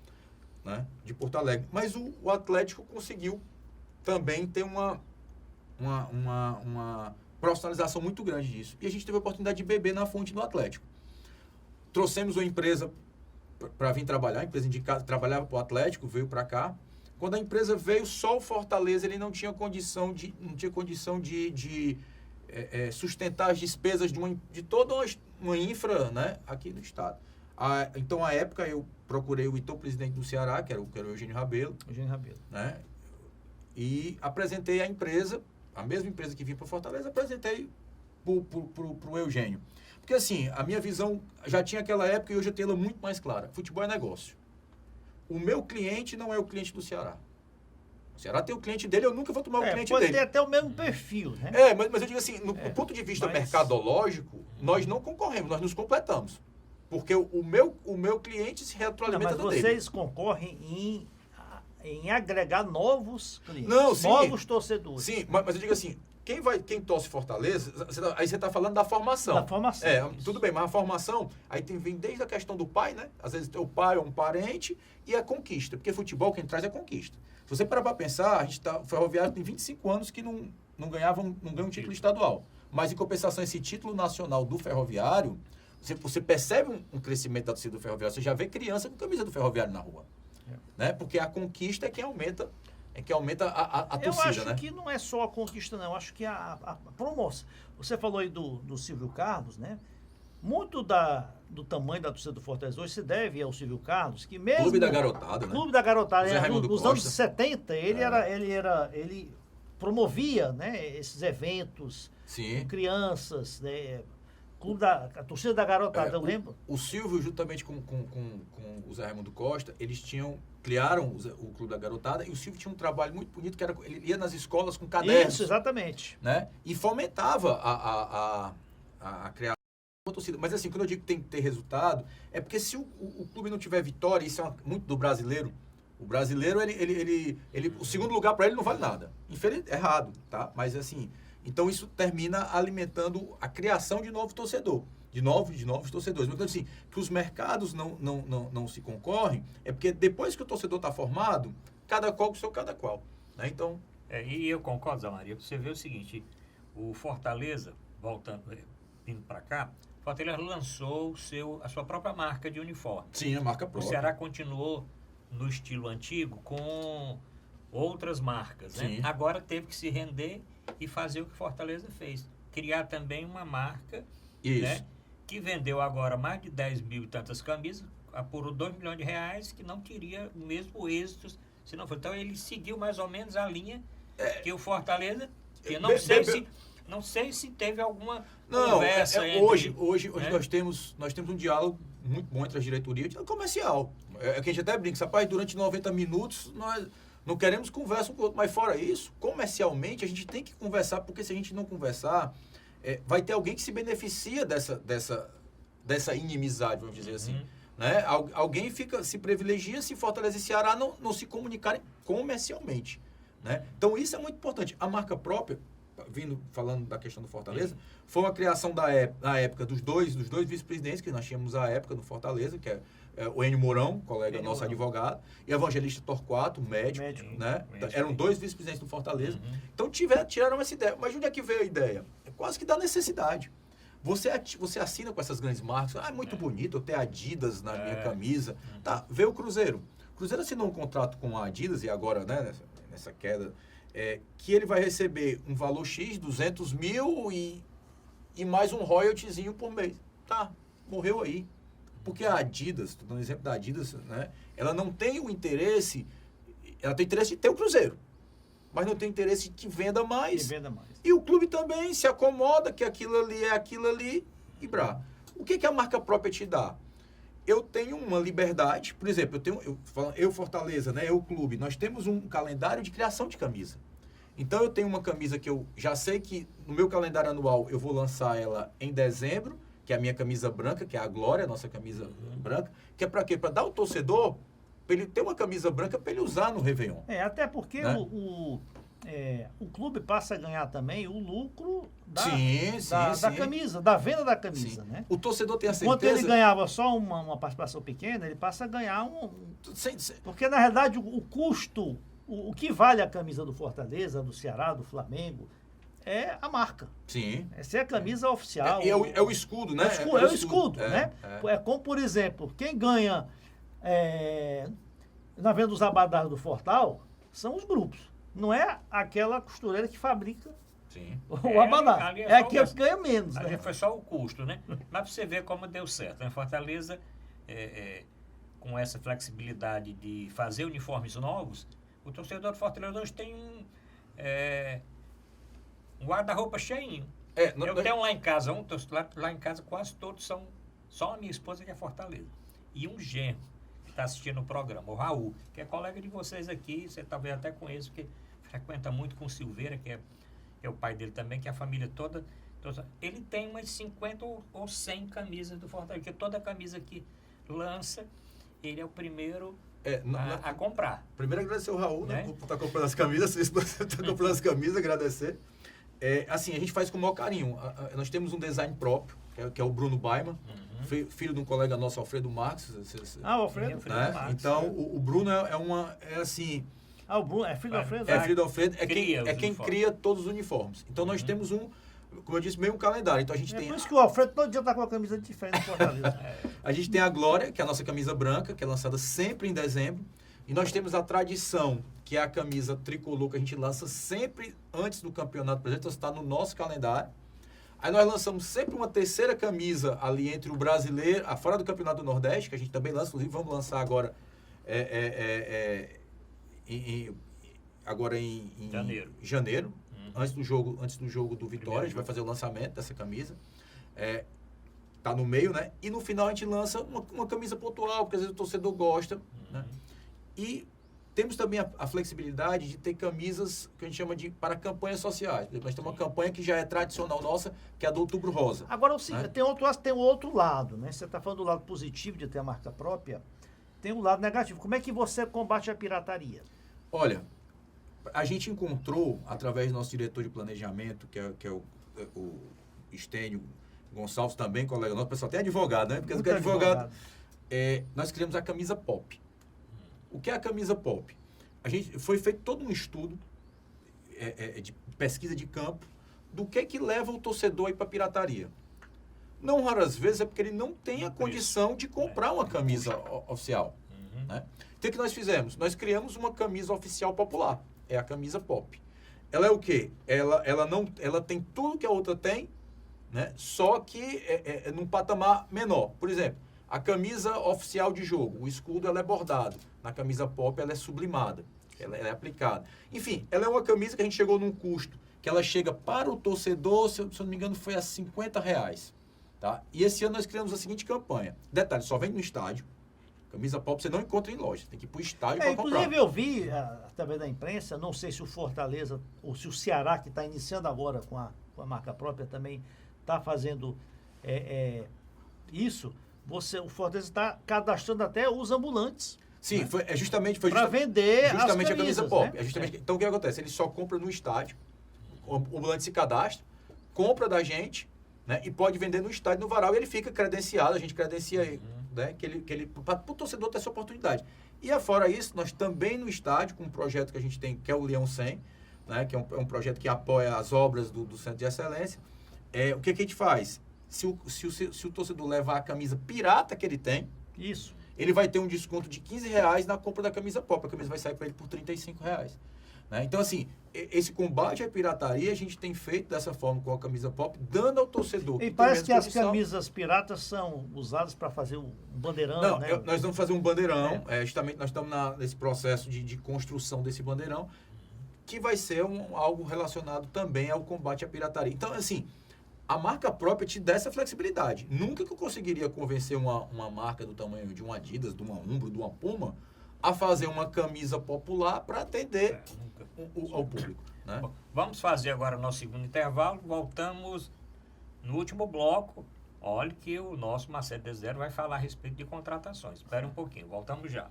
né? De Porto Alegre. Mas o Atlético conseguiu também ter uma profissionalização muito grande disso. E a gente teve a oportunidade de beber na fonte do Atlético. Trouxemos uma empresa para vir trabalhar, a empresa indicada, trabalhava para o Atlético, veio para cá. Quando a empresa veio, só o Fortaleza ele não tinha condição de sustentar as despesas de toda uma infra, né, aqui no estado. Então, à época, eu procurei o então presidente do Ceará, que era o Eugênio Rabelo. Né, e apresentei a empresa, a mesma empresa que vinha para Fortaleza, apresentei pro Eugênio. Porque assim, a minha visão já tinha aquela época e hoje eu tenho ela muito mais clara. Futebol é negócio. O meu cliente não é o cliente do Ceará. O Ceará tem o cliente dele, eu nunca vou tomar o cliente pode dele. ter até o mesmo perfil, né? Mas eu digo assim, do ponto de vista mas- mercadológico, nós não concorremos, nós nos completamos. Porque o meu cliente se Não, retroalimenta mas do dele. vocês concorrem em agregar novos clientes, Não, sim. novos torcedores. Sim, mas eu digo assim, quem torce Fortaleza, aí você está falando da formação. Da formação, isso. Tudo bem, mas a formação, aí vem desde a questão do pai, né? Às vezes o pai é um parente e a conquista. Porque futebol quem traz é conquista. Se você parar para pensar, o Ferroviário tem 25 anos que não ganha um título estadual. Mas em compensação, esse título nacional do Ferroviário, você percebe um crescimento da torcida do Ferroviário. Você já vê criança com camisa do Ferroviário na rua. Né? Porque a conquista é que aumenta a torcida, Eu acho né? que não é só a conquista, não. Eu acho que a promoção. Você falou aí do Silvio Carlos, né? Muito do tamanho da torcida do Fortaleza hoje se deve ao Silvio Carlos, que mesmo... Clube da Garotada, né? Clube da Garotada. Zé Raimundo Nos Costa. anos 70, ele promovia, né, esses eventos Sim. com crianças, né? A torcida da Garotada, eu lembro. O Silvio, juntamente com o Zé Raimundo Costa, eles criaram o Clube da Garotada e o Silvio tinha um trabalho muito bonito, que era ele ia nas escolas com cadernos. Isso, exatamente. Né? E fomentava a criação da torcida. Mas assim, quando eu digo que tem que ter resultado, é porque se o clube não tiver vitória, isso é muito do brasileiro. O brasileiro, o segundo lugar para ele não vale nada. Errado, tá? Mas assim, então isso termina alimentando a criação de novo torcedor. De novos torcedores. Então, assim, que os mercados não se concorrem, é porque depois que o torcedor está formado, cada qual com o seu cada qual. Né? Então... E eu concordo, Zé Maria. Você vê o seguinte, o Fortaleza, vindo para cá, o Fortaleza lançou a sua própria marca de uniforme. Sim, a marca O própria. Ceará continuou no estilo antigo com outras marcas. Né? Agora teve que se render e fazer o que Fortaleza fez. Criar também uma marca, né, que vendeu agora mais de 10 mil e tantas camisas, apurou 2 milhões de reais, que não teria o mesmo êxito se não for. Então ele seguiu mais ou menos a linha que o Fortaleza, que eu não sei se teve alguma conversa hoje né? nós temos um diálogo muito bom entre a diretoria e o diálogo comercial. É que a gente até brinca, rapaz, durante 90 minutos nós não queremos conversa um com o outro, mas fora isso, comercialmente a gente tem que conversar, porque se a gente não conversar, vai ter alguém que se beneficia dessa inimizade, vamos dizer assim. Né? Alguém se privilegia se Fortaleza e Ceará não se comunicarem comercialmente. Né? Então isso é muito importante. A marca própria, falando da questão do Fortaleza, foi uma criação na época dos dois vice-presidentes que nós tínhamos à época no Fortaleza, que é o Enio Mourão, colega nosso advogado, e Evangelista Torquato, médico. Né? Eram dois vice-presidentes do Fortaleza. Então tiraram essa ideia. Mas onde é que veio a ideia? É quase que da necessidade. Você assina com essas grandes marcas. É muito bonito eu ter Adidas na minha camisa. Tá, veio o Cruzeiro. O Cruzeiro assinou um contrato com a Adidas, e agora, né, nessa queda, que ele vai receber um valor X, 200 mil e mais um royaltyzinho por mês. Tá, morreu aí. Porque a Adidas, estou dando exemplo da Adidas, né, ela não tem o interesse, ela tem interesse de ter o Cruzeiro, mas não tem interesse que venda mais. E o clube também se acomoda que aquilo ali é aquilo ali e brá. O que a marca própria te dá? Eu tenho uma liberdade, por exemplo, eu Fortaleza, né, eu clube, nós temos um calendário de criação de camisa. Então eu tenho uma camisa que eu já sei que no meu calendário anual eu vou lançar ela em dezembro, que é a minha camisa branca, que é a Glória, a nossa camisa branca, que é para quê? Para dar ao torcedor, para ele ter uma camisa branca para ele usar no Réveillon. Até porque, né, o clube passa a ganhar também o lucro da camisa, da venda da camisa. Né? O torcedor tem a certeza... Enquanto ele ganhava só uma participação pequena, ele passa a ganhar Porque, na realidade, o custo, o que vale a camisa do Fortaleza, do Ceará, do Flamengo, é a marca. Sim. Essa é a camisa oficial. É o escudo, né? É o escudo, né? É como, por exemplo, quem ganha na venda dos abadás do Fortal são os grupos. Não é aquela costureira que fabrica o abadá. É aquele que ganha menos. Ali Né? foi só o custo, né? Mas para você ver como deu certo. Né? Fortaleza, com essa flexibilidade de fazer uniformes novos, o torcedor do Fortaleza hoje tem um guarda-roupa cheinho. Eu tenho lá em casa lá em casa quase todos são, só a minha esposa que é Fortaleza. E um genro que está assistindo o programa, o Raul, que é colega de vocês aqui, você talvez até conheça, porque frequenta muito com o Silveira, que é o pai dele também, que é a família toda. Ele tem umas 50 ou 100 camisas do Fortaleza, porque toda camisa que lança, ele é o primeiro a comprar. Primeiro agradecer o Raul, né? Por estar comprando as camisas, se você está comprando as camisas, agradecer. Assim, a gente faz com o maior carinho. Nós temos um design próprio, que é o Bruno Baiman, filho de um colega nosso, Alfredo Marques. O Alfredo. Né? Marques, então, o Bruno assim... o Bruno é filho do Alfredo? É filho do Alfredo, é quem cria todos os uniformes. Então, nós temos como eu disse, meio um calendário. Então, a gente tem... por isso que o Alfredo todo dia está com a camisa diferente do Fortaleza. A gente tem a Glória, que é a nossa camisa branca, que é lançada sempre em dezembro. E nós temos a Tradição, que é a camisa tricolor que a gente lança sempre antes do campeonato. Por exemplo, está no nosso calendário. Aí nós lançamos sempre uma terceira camisa ali entre o brasileiro, fora do Campeonato do Nordeste, que a gente também lança. Inclusive, vamos lançar agora em janeiro. Antes do jogo do Vitória, a gente vai fazer o lançamento dessa camisa. Tá no meio, né? E no final a gente lança uma camisa pontual, porque às vezes o torcedor gosta, né? E temos também a flexibilidade de ter camisas que a gente chama para campanhas sociais. Por exemplo, nós temos uma campanha que já é tradicional nossa, que é a do Outubro Rosa. Agora, tem o outro lado, né? Você está falando do lado positivo de ter a marca própria, tem o lado negativo. Como é que você combate a pirataria? Olha, a gente encontrou, através do nosso diretor de planejamento, que é o Estênio Gonçalves, também colega nosso, o pessoal até advogado, né? Porque Muito advogado. Nós criamos a camisa pop. O que é a camisa pop? Foi feito todo um estudo de pesquisa de campo do que leva o torcedor a ir para a pirataria. Não raras vezes é porque ele não tem a condição de comprar uma camisa oficial. Né? Então, o que nós fizemos? Nós criamos uma camisa oficial popular. É a camisa pop. Ela é o quê? Ela tem tudo que a outra tem, né? Só que é num patamar menor. Por exemplo, a camisa oficial de jogo, o escudo, ela é bordado. Na camisa pop, ela é sublimada. Ela é aplicada. Enfim, ela é uma camisa que a gente chegou num custo, que ela chega para o torcedor, se eu não me engano, foi a R$50. Tá? E esse ano nós criamos a seguinte campanha. Detalhe, só vem no estádio. Camisa pop você não encontra em loja. Tem que ir para o estádio para comprar. Inclusive, eu vi, através da imprensa, não sei se o Fortaleza ou se o Ceará, que está iniciando agora com a marca própria, também está fazendo isso. O Fortaleza está cadastrando até os ambulantes. Sim, né? Para vender justamente as camisas, a camisa pop. Né? Então, o que acontece? Ele só compra no estádio, o ambulante se cadastra, compra da gente, né? E pode vender no estádio, no varal, e ele fica credenciado, a gente credencia ele, né? Para o torcedor ter essa oportunidade. E afora isso, nós também no estádio, com um projeto que a gente tem, que é o Leão 100, né? Que é um projeto que apoia as obras do Centro de Excelência. O que a gente faz? Se o torcedor levar a camisa pirata que ele tem, ele vai ter um desconto de R$15 na compra da camisa pop. A camisa vai sair para ele por R$35. Né? Então, assim, esse combate à pirataria a gente tem feito dessa forma com a camisa pop, dando ao torcedor... E parece que as camisas piratas são usadas para fazer um bandeirão, Não, né? Nós vamos fazer um bandeirão. Justamente nós estamos nesse processo de construção desse bandeirão, que vai ser algo relacionado também ao combate à pirataria. Então, assim... A marca própria te dá essa flexibilidade. Nunca que eu conseguiria convencer uma marca do tamanho de uma Adidas, de uma Umbro, de uma Puma, a fazer uma camisa popular para atender ao público. Né? Bom, vamos fazer agora o nosso segundo intervalo. Voltamos no último bloco. Olha que o nosso Marcelo Desidério vai falar a respeito de contratações. Espera um pouquinho, voltamos já.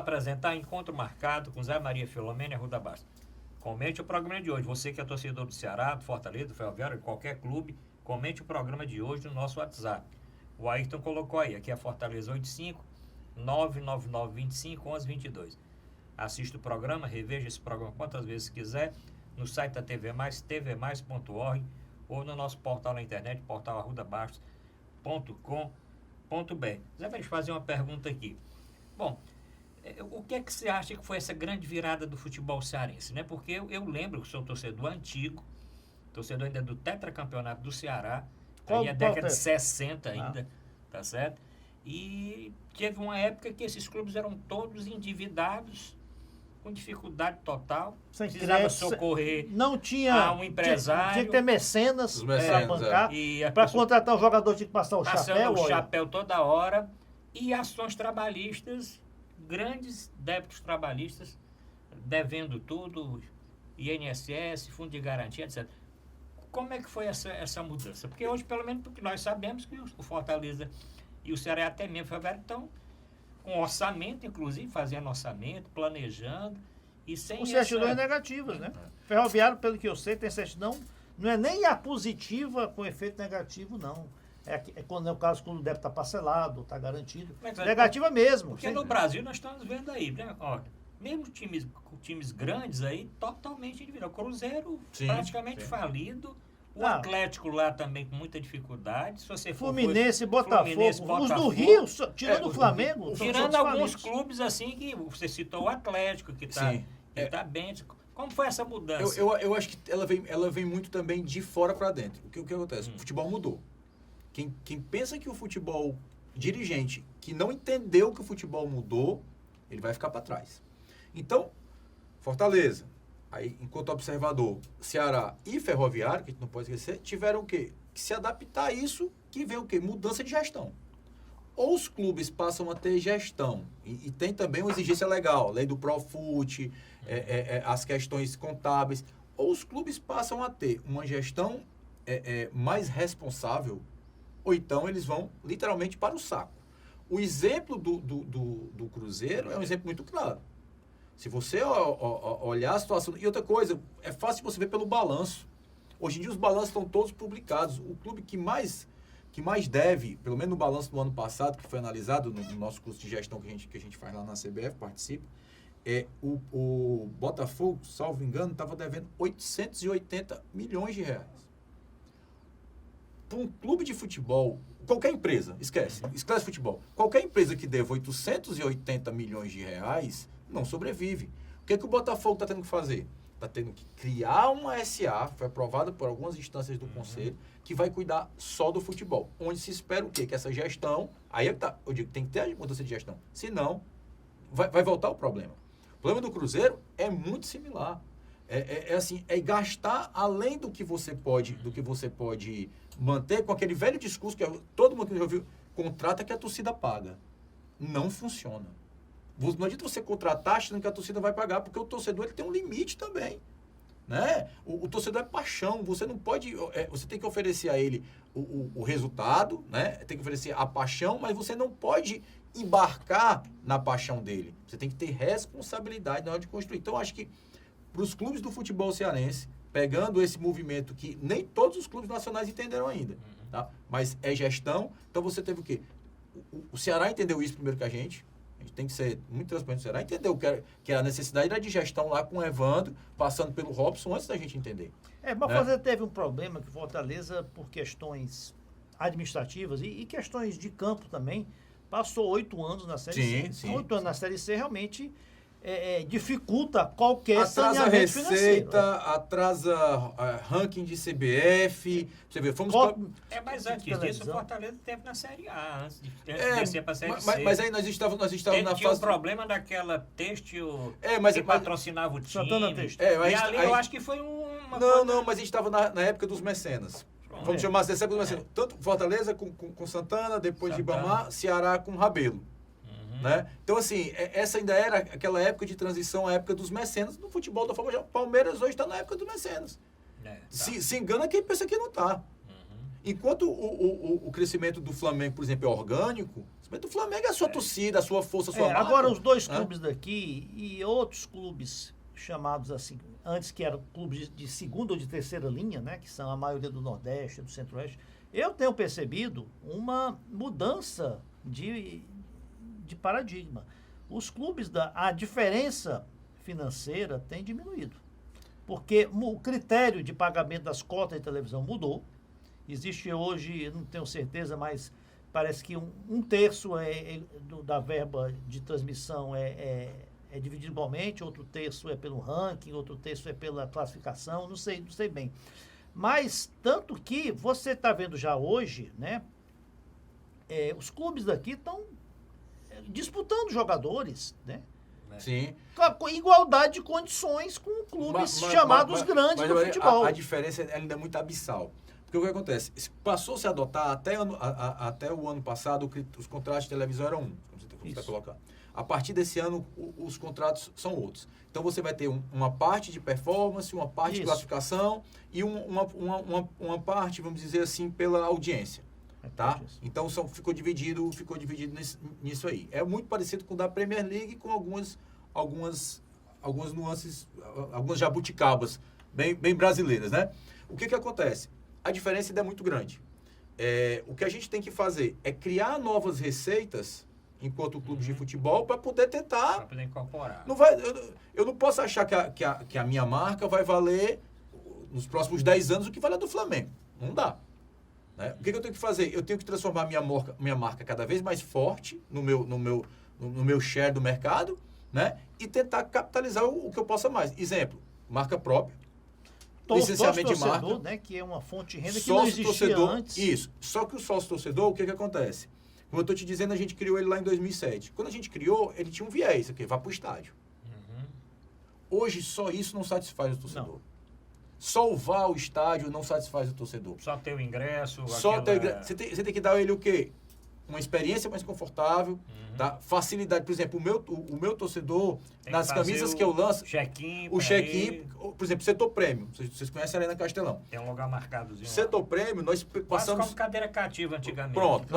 apresentar Encontro Marcado com Zé Maria Filomena e Arruda Bastos. Comente o programa de hoje. Você que é torcedor do Ceará, do Fortaleza, do Ferroviário, de qualquer clube, comente o programa de hoje no nosso WhatsApp. O Ayrton colocou aí, aqui é Fortaleza 85 999 25 11 22. Assista o programa, reveja esse programa quantas vezes quiser, no site da TV Mais, tvmais.org, ou no nosso portal na internet, portal arrudabastos.com.br. Zé, vamos fazer uma pergunta aqui. Bom, o que é que você acha que foi essa grande virada do futebol cearense, né? Porque eu lembro que sou torcedor antigo, torcedor ainda do tetracampeonato do Ceará, aí é década de 60 ainda, tá certo? E teve uma época que esses clubes eram todos endividados, com dificuldade total, sem precisava crédito, socorrer não tinha, a um empresário. Tinha que ter mecenas para bancar. E para contratar um jogador tinha que passar o chapéu. O chapéu toda hora. E ações trabalhistas, grandes débitos trabalhistas, devendo tudo, INSS, Fundo de Garantia, etc. Como é que foi essa mudança? Porque hoje, pelo menos, porque nós sabemos que o Fortaleza e o Ceará até mesmo estão com orçamento, inclusive, fazendo orçamento, planejando, e sem com certidões negativas, né? Ferroviário, pelo que eu sei, tem certidão, não é nem a positiva com efeito negativo, não. É quando é o caso quando o débito está parcelado, está garantido. Negativa mesmo. Porque no Brasil nós estamos vendo aí, né? Olha, mesmo times grandes aí, totalmente endividados. O Cruzeiro praticamente falido. O Atlético lá também com muita dificuldade. Se você for Fluminense, Botafogo. Os do Rio, tirando o Flamengo. Tirando alguns clubes assim que você citou o Atlético, que está bem. Como foi essa mudança? Eu acho que ela vem muito também de fora para dentro. O que acontece? O futebol mudou. Quem pensa que o futebol dirigente, que não entendeu que o futebol mudou, ele vai ficar para trás. Então, Fortaleza, aí, enquanto observador, Ceará e Ferroviário, que a gente não pode esquecer, tiveram o quê? Que se adaptar a isso, que vem o quê? Mudança de gestão. Ou os clubes passam a ter gestão, e tem também uma exigência legal, lei do Profut, as questões contábeis, ou os clubes passam a ter uma gestão mais responsável, ou então eles vão literalmente para o saco. O exemplo do Cruzeiro é um exemplo muito claro. Se você olhar a situação... E outra coisa, é fácil você ver pelo balanço. Hoje em dia os balanços estão todos publicados. O clube que mais deve, pelo menos no balanço do ano passado, que foi analisado no nosso curso de gestão que a gente faz lá na CBF, participa, o Botafogo, salvo engano, estava devendo 880 milhões de reais. Para um clube de futebol, qualquer empresa, esquece futebol, qualquer empresa que deva 880 milhões de reais, não sobrevive. O que o Botafogo está tendo que fazer? Está tendo que criar uma SA, foi aprovada por algumas instâncias do Conselho, que vai cuidar só do futebol. Onde se espera o quê? Que essa gestão, eu digo, tem que ter a mudança de gestão, senão vai voltar o problema. O problema do Cruzeiro é muito similar. É gastar além do que você pode manter com aquele velho discurso que todo mundo que já ouviu, contrata que a torcida paga. Não funciona. Não adianta você contratar achando que a torcida vai pagar, porque o torcedor ele tem um limite também. Né? O torcedor é paixão, você não pode... você tem que oferecer a ele o resultado, né? Tem que oferecer a paixão, mas você não pode embarcar na paixão dele. Você tem que ter responsabilidade na hora de construir. Então, acho que para os clubes do futebol cearense, pegando esse movimento que nem todos os clubes nacionais entenderam ainda, tá? Mas é gestão, então você teve o quê? O Ceará entendeu isso primeiro que a gente tem que ser muito transparente. O Ceará entendeu que a necessidade era de gestão lá com o Evandro, passando pelo Robson, antes da gente entender. Mas teve um problema que Fortaleza, por questões administrativas e questões de campo também, passou 8 anos na Série C. 8 anos na Série C realmente dificulta qualquer saneamento financeiro. Atrasa ranking de CBF. Você vê, mas antes disso, o Fortaleza teve na Série A, antes de descer para a Série C. Mas aí nós estávamos na tinha fase... o problema daquela Têxtil mas patrocinava o time. Santana Têxtil. E ali eu acho que foi uma Não, mas a gente estava na época dos mecenas. Vamos chamar assim, época dos mecenas. Tanto Fortaleza com Santana, depois de Ibamar, Ceará com Rabelo. Né? Então, assim, essa ainda era aquela época de transição, a época dos mecenas no futebol da forma geral. Palmeiras hoje está na época dos mecenas. Se engana quem pensa que não está. Enquanto o crescimento do Flamengo, por exemplo, é orgânico, o crescimento do Flamengo é a sua torcida, a sua força, a sua marca. Agora, os dois né? clubes daqui e outros clubes chamados assim, antes que eram clubes de segunda ou de terceira linha, né, que são a maioria do Nordeste, do Centro-Oeste, eu tenho percebido uma mudança de paradigma. Os clubes, a diferença financeira tem diminuído. Porque o critério de pagamento das cotas de televisão mudou. Existe hoje, não tenho certeza, mas parece que um terço da verba de transmissão é dividido igualmente, outro terço é pelo ranking, outro terço é pela classificação, não sei bem. Mas, tanto que você está vendo já hoje, né? Os clubes daqui estão disputando jogadores, né? Sim. Com igualdade de condições com clubes chamados grandes do futebol. A diferença ainda é muito abissal. Porque o que acontece? Passou-se a adotar, até o ano passado, os contratos de televisão eram como você está colocando. A partir desse ano, os contratos são outros. Então, você vai ter uma parte de performance, uma parte de classificação e uma parte, vamos dizer assim, pela audiência. Tá? Então, ficou dividido nisso aí. É muito parecido com o da Premier League, com algumas nuances, algumas jabuticabas bem brasileiras, né? O que acontece? A diferença ainda é muito grande. O que a gente tem que fazer é criar novas receitas enquanto clube de futebol para poder tentar... Para poder incorporar. Eu não posso achar que a minha marca vai valer nos próximos 10 anos o que vale a do Flamengo. Não dá. Né? O que eu tenho que fazer? Eu tenho que transformar minha marca cada vez mais forte no meu share do mercado, né? E tentar capitalizar o que eu possa mais. Exemplo, marca própria. Licenciamento de marca. Né? Que é uma fonte de renda que não existia antes. Isso. Só que o sócio-torcedor, o que acontece? Como eu estou te dizendo, a gente criou ele lá em 2007. Quando a gente criou, ele tinha um viés, vá para o estádio. Hoje, só isso não satisfaz o torcedor. Não. Só o vá ao estádio não satisfaz o torcedor. Só ter o ingresso. Você tem que dar a ele o quê? Uma experiência mais confortável, tá? Facilidade. Por exemplo, o meu torcedor, nas camisas que eu lanço... O check-in, por exemplo, setor prêmio. Vocês conhecem a Arena Castelão. Tem um lugar marcadozinho. Setor prêmio, nós passamos... Quase como cadeira cativa antigamente. Pronto,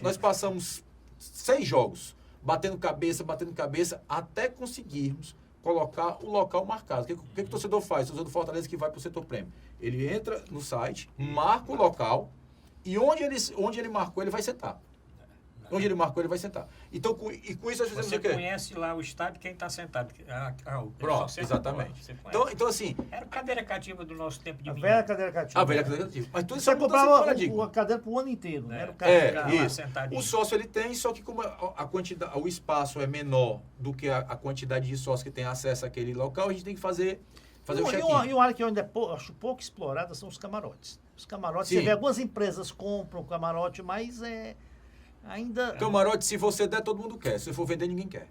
nós passamos 6 jogos, batendo cabeça, até conseguirmos colocar o local marcado. O que o torcedor faz? O torcedor do Fortaleza que vai para o setor prêmio. Ele entra no site, marca o local e onde ele marcou, ele vai sentar. Onde ele marcou, ele vai sentar. Então, com isso, você conhece lá o estádio quem está sentado. Pronto, exatamente. Então, assim... Era a cadeira cativa do nosso tempo de menino. A velha cadeira cativa. A velha cadeira cativa. Mas tudo isso você comprava a cadeira para o ano inteiro. Né? Era isso. O sócio ele tem, só que como o espaço é menor do que a quantidade de sócios que tem acesso àquele local, a gente tem que fazer o check-in. E uma área que eu ainda acho pouco explorada são os camarotes. Os camarotes, você vê, algumas empresas compram camarote, mas ainda... Camarote, se você der, todo mundo quer. Se for vender, ninguém quer.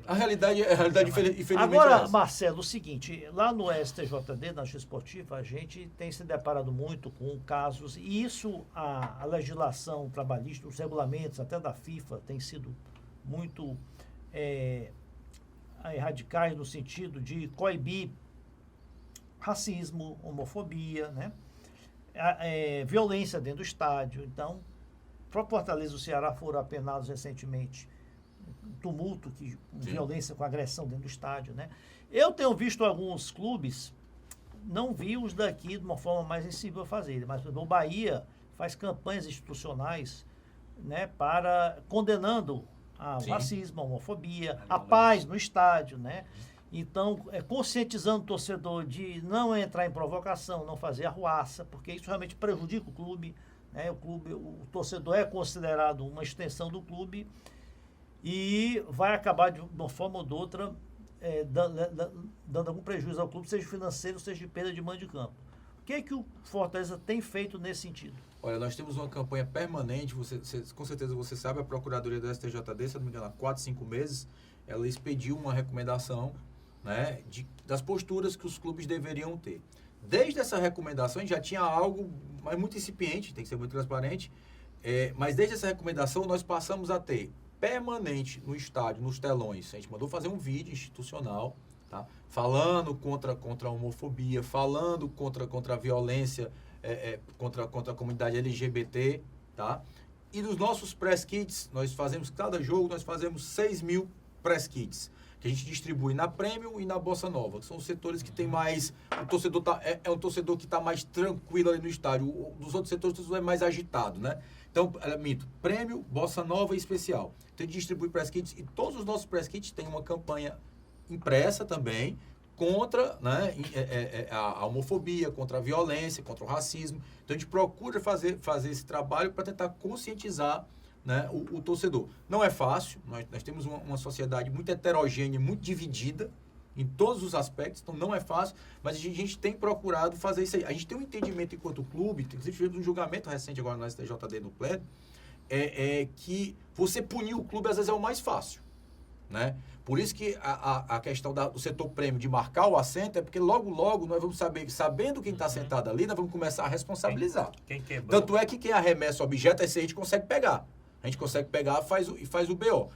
A realidade, infelizmente, agora, é essa. Marcelo, o seguinte, lá no STJD, na Justiça Esportiva, a gente tem se deparado muito com casos, e isso, a legislação trabalhista, os regulamentos, até da FIFA, tem sido muito radicais no sentido de coibir racismo, homofobia, né? Violência dentro do estádio. Então, para Fortaleza e o Ceará foram apenados recentemente tumulto, violência com agressão dentro do estádio, né? Eu tenho visto alguns clubes, não vi os daqui de uma forma mais sensível a fazer, mas o Bahia faz campanhas institucionais, né, condenando o racismo, a homofobia, a paz no estádio, né? Então, conscientizando o torcedor de não entrar em provocação, não fazer arruaça, porque isso realmente prejudica o clube. O torcedor é considerado uma extensão do clube e vai acabar de uma forma ou de outra dando algum prejuízo ao clube, seja financeiro, seja de perda de mando de campo. O que o Fortaleza tem feito nesse sentido? Olha, nós temos uma campanha permanente, com certeza você sabe, a Procuradoria do STJD, se não me engano, há 4, 5 meses, ela expediu uma recomendação, né, das posturas que os clubes deveriam ter. Desde essa recomendação, a gente já tinha algo, mas muito incipiente, tem que ser muito transparente, mas desde essa recomendação nós passamos a ter permanente no estádio, nos telões, a gente mandou fazer um vídeo institucional, tá? Falando contra a homofobia, falando contra a violência contra a comunidade LGBT, tá? E dos nossos press kits, nós fazemos, cada jogo, nós fazemos 6.000 press kits, que a gente distribui na Premium e na Bossa Nova, que são os setores que tem mais... O torcedor é um torcedor que está mais tranquilo ali no estádio. Dos outros setores, o torcedor é mais agitado, né? Então, Premium, Bossa Nova e Especial. Então, a gente distribui press kits e todos os nossos press kits têm uma campanha impressa também contra, né, a homofobia, contra a violência, contra o racismo. Então, a gente procura fazer esse trabalho para tentar conscientizar, né, o torcedor. Não é fácil, nós temos uma sociedade muito heterogênea, muito dividida em todos os aspectos, então não é fácil, mas a gente tem procurado fazer isso aí. A gente tem um entendimento enquanto clube, inclusive tivemos um julgamento recente agora no STJD no Pleno, que você punir o clube às vezes é o mais fácil, né? Por isso que a questão do setor prêmio de marcar o assento é porque logo nós vamos sabendo quem está sentado ali, nós vamos começar a responsabilizar. Quem quebrou. Tanto é que quem arremessa o objeto, esse a gente consegue pegar. A gente consegue pegar e faz o BO,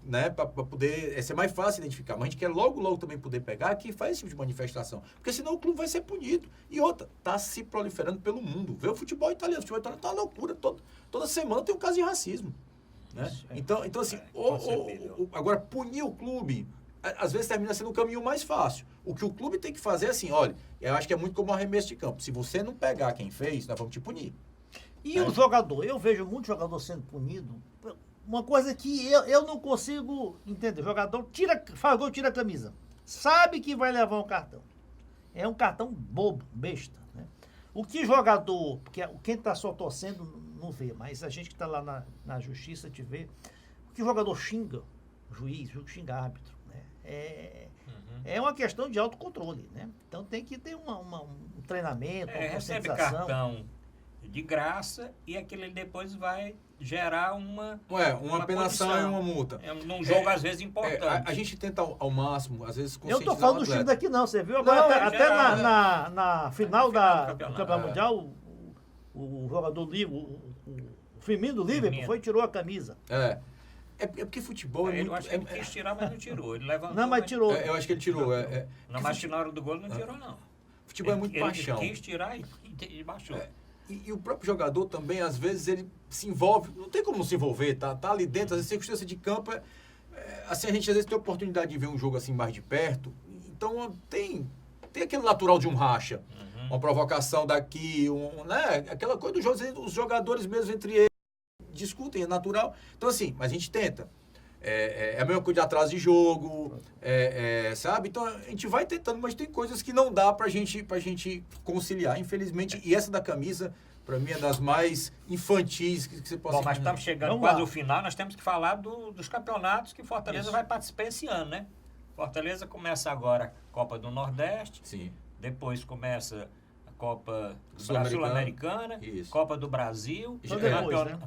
né? Para poder ser mais fácil identificar. Mas a gente quer logo também poder pegar que faz esse tipo de manifestação. Porque senão o clube vai ser punido. E outra, está se proliferando pelo mundo. Vê o futebol italiano. O futebol italiano está uma loucura. Toda semana tem um caso de racismo. Né? Então assim, agora punir o clube, às vezes termina sendo o caminho mais fácil. O que o clube tem que fazer é assim, olha, eu acho que é muito como um arremesso de campo. Se você não pegar quem fez, nós vamos te punir. E o jogador? Eu vejo muito jogador sendo punido. Uma coisa que eu não consigo entender. O jogador faz gol, tira a camisa. Sabe que vai levar um cartão. É um cartão bobo, besta. Né? O que jogador... Porque quem está só torcendo não vê, mas a gente que está lá na justiça te vê. O que jogador xinga o juiz, xinga árbitro. Né? É uma questão de autocontrole. Né? Então tem que ter um treinamento, uma recebe conscientização. cartão de graça e aquele depois vai gerar uma penação punição. e uma multa. Num jogo, às vezes, importante. A gente tenta ao máximo, às vezes, Eu conscientizar tô falando o do time atleta. daqui não, você viu? Agora até na final do campeonato. Campeonato Mundial, o jogador livre, o Firmino do Liverpool foi e tirou a camisa. É porque futebol é Eu muito... acho que ele quis tirar, mas não tirou. Ele levantou, Não, mas tirou. eu acho que ele tirou. Não, mas na hora do gol não tirou, não. Futebol é muito paixão. Ele quis tirar e baixou. E o próprio jogador também, às vezes, ele se envolve, não tem como não se envolver, tá ali dentro, às vezes, circunstância de campo, assim, a gente às vezes tem a oportunidade de ver um jogo assim mais de perto, então tem aquele natural de um racha, uma provocação daqui, né, aquela coisa do jogo, os jogadores mesmo entre eles discutem, é natural, então assim, mas a gente tenta. É a mesma coisa de atraso de jogo, sabe? Então a gente vai tentando, mas tem coisas que não dá pra gente conciliar, infelizmente. E essa da camisa, pra mim, é das mais infantis que você possa... Bom, mas estamos chegando quase ao final, nós temos que falar dos campeonatos que Fortaleza vai participar esse ano, né? Fortaleza começa agora a Copa do Nordeste, Sim. Depois começa a Copa Sul-Americana, Sul-Americana, Copa do Brasil, Só depois, né?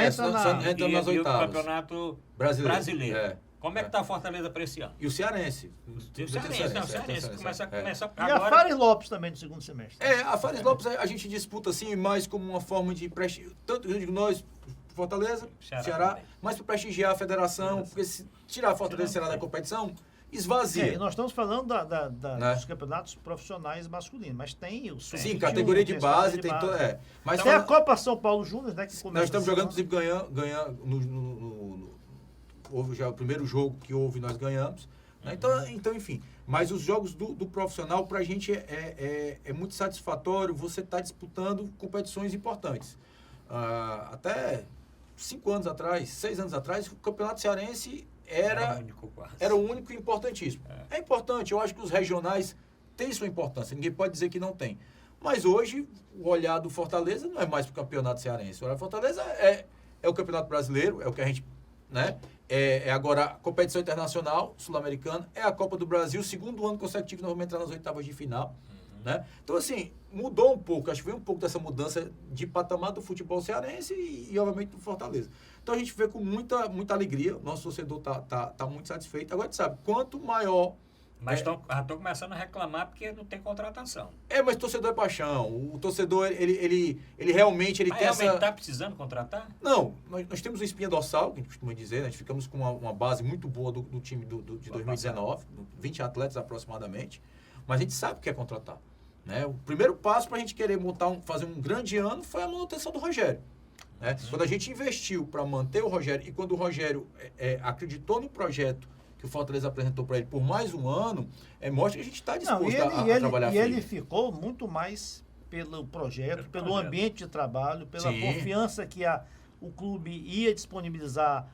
Entra nas e o oitavas. Campeonato Brasileiro. Como é que está a Fortaleza para esse ano? E o Cearense. O Cearense começa E agora. a Fares Lopes também no segundo semestre. A Fares Lopes a gente disputa assim mais como uma forma de tanto eu digo nós, Fortaleza, Ceará, mais para prestigiar a federação, porque se tirar a Fortaleza e Ceará da competição, esvazia. Nós estamos falando dos campeonatos profissionais masculinos, mas tem o sub-21, Sim, categoria de base, tem todo. Mas tem a Copa São Paulo Júnior, né? Que começa nós estamos jogando, inclusive, ganhando houve já o primeiro jogo que houve, nós ganhamos. Né? Então, enfim. Mas os jogos do profissional, para a gente, é muito satisfatório você estar disputando competições importantes. Até 5 anos atrás, 6 anos atrás, o Campeonato Cearense era o único e importantíssimo. É importante, eu acho que os regionais têm sua importância, ninguém pode dizer que não tem. Mas hoje, o olhar do Fortaleza não é mais para o Campeonato Cearense. O olhar do Fortaleza é o Campeonato Brasileiro, é o que a gente... Né? Agora a competição internacional sul-americana, é a Copa do Brasil, segundo ano consecutivo nós vamos entrar nas oitavas de final. Né? Então, assim, mudou um pouco, acho que veio um pouco dessa mudança de patamar do futebol cearense e obviamente, do Fortaleza. Então, a gente vê com muita alegria, nosso torcedor tá muito satisfeito. Agora, a gente sabe, quanto maior... Mas estão começando a reclamar porque não tem contratação. Mas torcedor é paixão. O torcedor, ele realmente... Ele tem realmente está precisando contratar? Não, nós temos uma espinha dorsal, que a gente costuma dizer, né? A gente ficamos com uma base muito boa do time de 2019, 20 atletas aproximadamente, mas a gente sabe o que é contratar. Né? O primeiro passo para a gente querer fazer um grande ano foi a manutenção do Rogério. Né? Quando a gente investiu para manter o Rogério e quando o Rogério acreditou no projeto que o Fortaleza apresentou para ele por mais um ano, mostra que a gente está disposto a trabalhar. E ele ficou muito mais pelo projeto, pelo ambiente de trabalho, pela confiança que o clube ia disponibilizar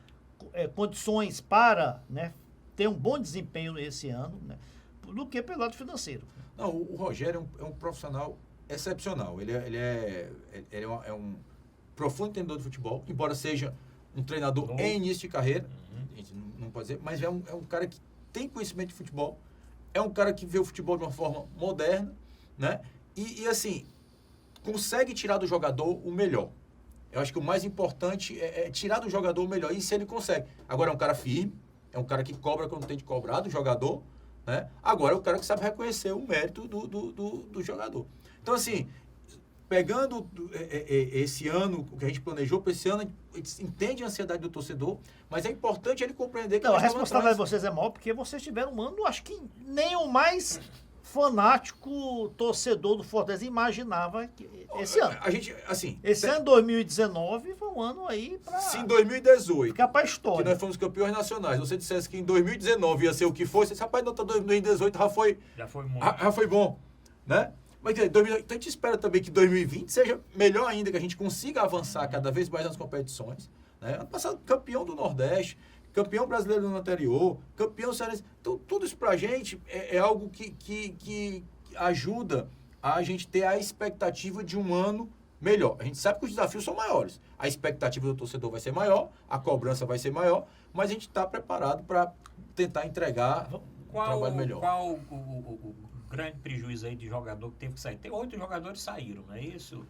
condições para, né, ter um bom desempenho esse ano, né, do que pelo lado financeiro. Não, o Rogério é um profissional excepcional. Ele é um profundo entendedor de futebol, embora seja um treinador em início de carreira, a gente não pode dizer, mas é um cara que tem conhecimento de futebol, é um cara que vê o futebol de uma forma moderna, né? E assim, consegue tirar do jogador o melhor. Eu acho que o mais importante é tirar do jogador o melhor, e isso ele consegue. Agora é um cara firme, é um cara que cobra quando tem de cobrar do jogador, né? Agora é o cara que sabe reconhecer o mérito do jogador. Então, assim, pegando esse ano, o que a gente planejou para esse ano, a gente entende a ansiedade do torcedor, mas é importante ele compreender que... Não, a responsabilidade de vocês é maior porque vocês tiveram um ano, acho que nem o mais fanático torcedor do Fortaleza imaginava que esse ano. A gente, assim... Esse ano, 2019, foi um ano aí para... Se em 2018... Ficar para a história. Que nós fomos campeões nacionais. Você dissesse que em 2019 ia ser o que foi, você disse, rapaz, não, 2018 já foi bom, né? Mas então a gente espera também que 2020 seja melhor ainda, que a gente consiga avançar cada vez mais nas competições. Né? Ano passado, campeão do Nordeste, campeão brasileiro no ano anterior, campeão cearense. Então, tudo isso pra gente é algo que ajuda a gente ter a expectativa de um ano melhor. A gente sabe que os desafios são maiores. A expectativa do torcedor vai ser maior, a cobrança vai ser maior, mas a gente está preparado para tentar entregar um trabalho melhor. Qual o grande prejuízo aí de jogador que teve que sair? Tem 8 jogadores saíram, não é isso?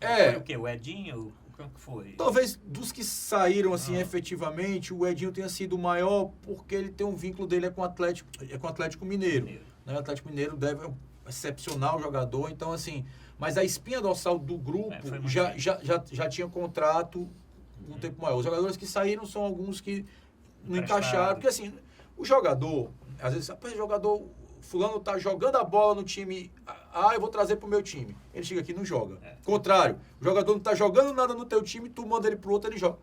Foi o quê? O Edinho? Como que foi? Talvez dos que saíram assim efetivamente, o Edinho tenha sido o maior porque ele tem um vínculo dele com o Atlético Mineiro. Né? O Atlético Mineiro é um excepcional jogador, então assim, mas a espinha dorsal do grupo já tinha contrato um tempo maior. Os jogadores que saíram são alguns que não encaixaram, porque assim, o jogador, às vezes, o jogador fulano tá jogando a bola no time, eu vou trazer pro meu time. Ele chega aqui e não joga. Contrário, o jogador não tá jogando nada no teu time, tu manda ele pro outro, ele joga.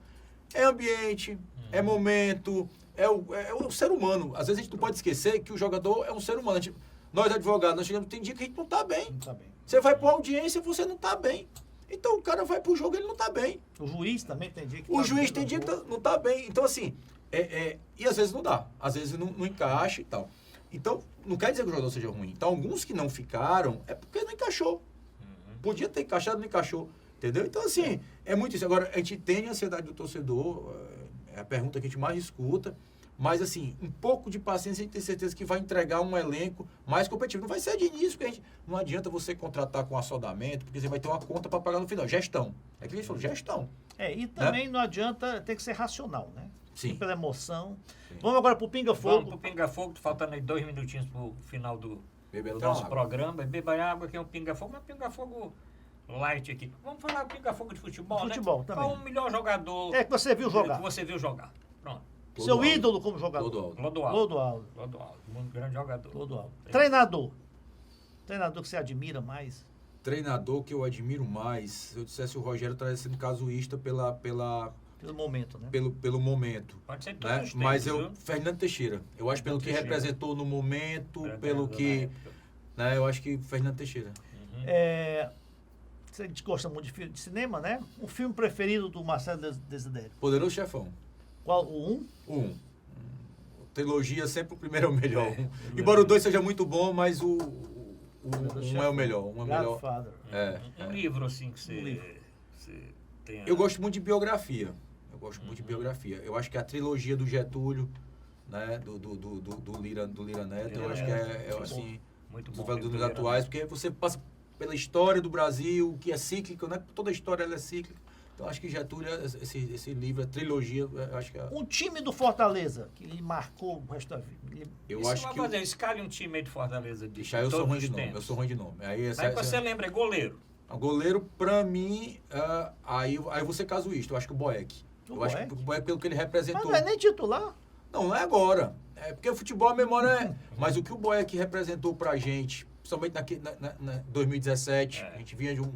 É ambiente, é momento, é o ser humano. Às vezes a gente não pode esquecer que o jogador é um ser humano. Nós advogados, nós chegamos, tem dia que a gente não tá bem. Não tá bem. Você vai pra audiência e você não tá bem. Então o cara vai pro jogo e ele não tá bem. O juiz também tem dia que o juiz tem dia que não tá bem. Então assim, e às vezes não dá. Às vezes não encaixa e tal. Então, não quer dizer que o jogador seja ruim. Então, alguns que não ficaram é porque não encaixou. Podia ter encaixado, não encaixou. Entendeu? Então, assim, é muito isso. Agora, a gente tem a ansiedade do torcedor, é a pergunta que a gente mais escuta, mas, assim, um pouco de paciência, a gente tem certeza que vai entregar um elenco mais competitivo. Não vai ser de início, porque não adianta você contratar com assodamento, porque você vai ter uma conta para pagar no final. Gestão. É que a gente falou, gestão. E também não adianta ter que ser racional, né? Sim. Pela emoção. Sim. Vamos agora pro Pinga Fogo. Vamos pro Pinga Fogo, faltando aí 2 minutinhos pro final do nosso água. Programa. Beba água, que é um Pinga Fogo, mas Pinga Fogo light aqui. Vamos falar do Pinga Fogo de futebol, futebol, né? Também. Qual o melhor jogador que você viu jogar? Que você viu jogar. Pronto. Seu ídolo como jogador? Clodoaldo. Um grande jogador. Clodoaldo. Treinador. Treinador que você admira mais? Treinador que eu admiro mais, se eu dissesse o Rogério estaria sendo casuísta pelo momento, né? Pelo momento. Pode ser todos os tempos, mas Fernando Teixeira. Eu acho pelo que representou no momento, pelo que... Né, eu acho que Fernando Teixeira. Você gosta muito de cinema, né? Um filme preferido do Marcelo Desidério? Poderoso Chefão. Qual? O 1? O 1. Trilogia sempre o primeiro é o melhor. Embora o 2 seja muito bom, mas o 1 é o melhor. Godfather. Um livro assim que você tem. Eu gosto muito de biografia. Eu acho que a trilogia do Getúlio, né, do Lira Neto, eu acho que é assim, muito bom. Dos atuais, porque você passa pela história do Brasil, que é cíclica, né? Toda a história ela é cíclica. Então acho que Getúlio, esse livro, a trilogia, eu acho que é... Um time do Fortaleza que lhe marcou o resto da vida. Eu acho que escale um time aí do Fortaleza de eu sou ruim de nome. Aí você lembra, é goleiro. O goleiro, pra mim, aí você casuísta. Eu acho que o Boeck. Acho que o Boeck, pelo que ele representou... Mas não é nem titular? Não é agora. É porque o futebol, a memória é... Mas o que o Boeck representou pra gente, principalmente 2017. A gente vinha de um...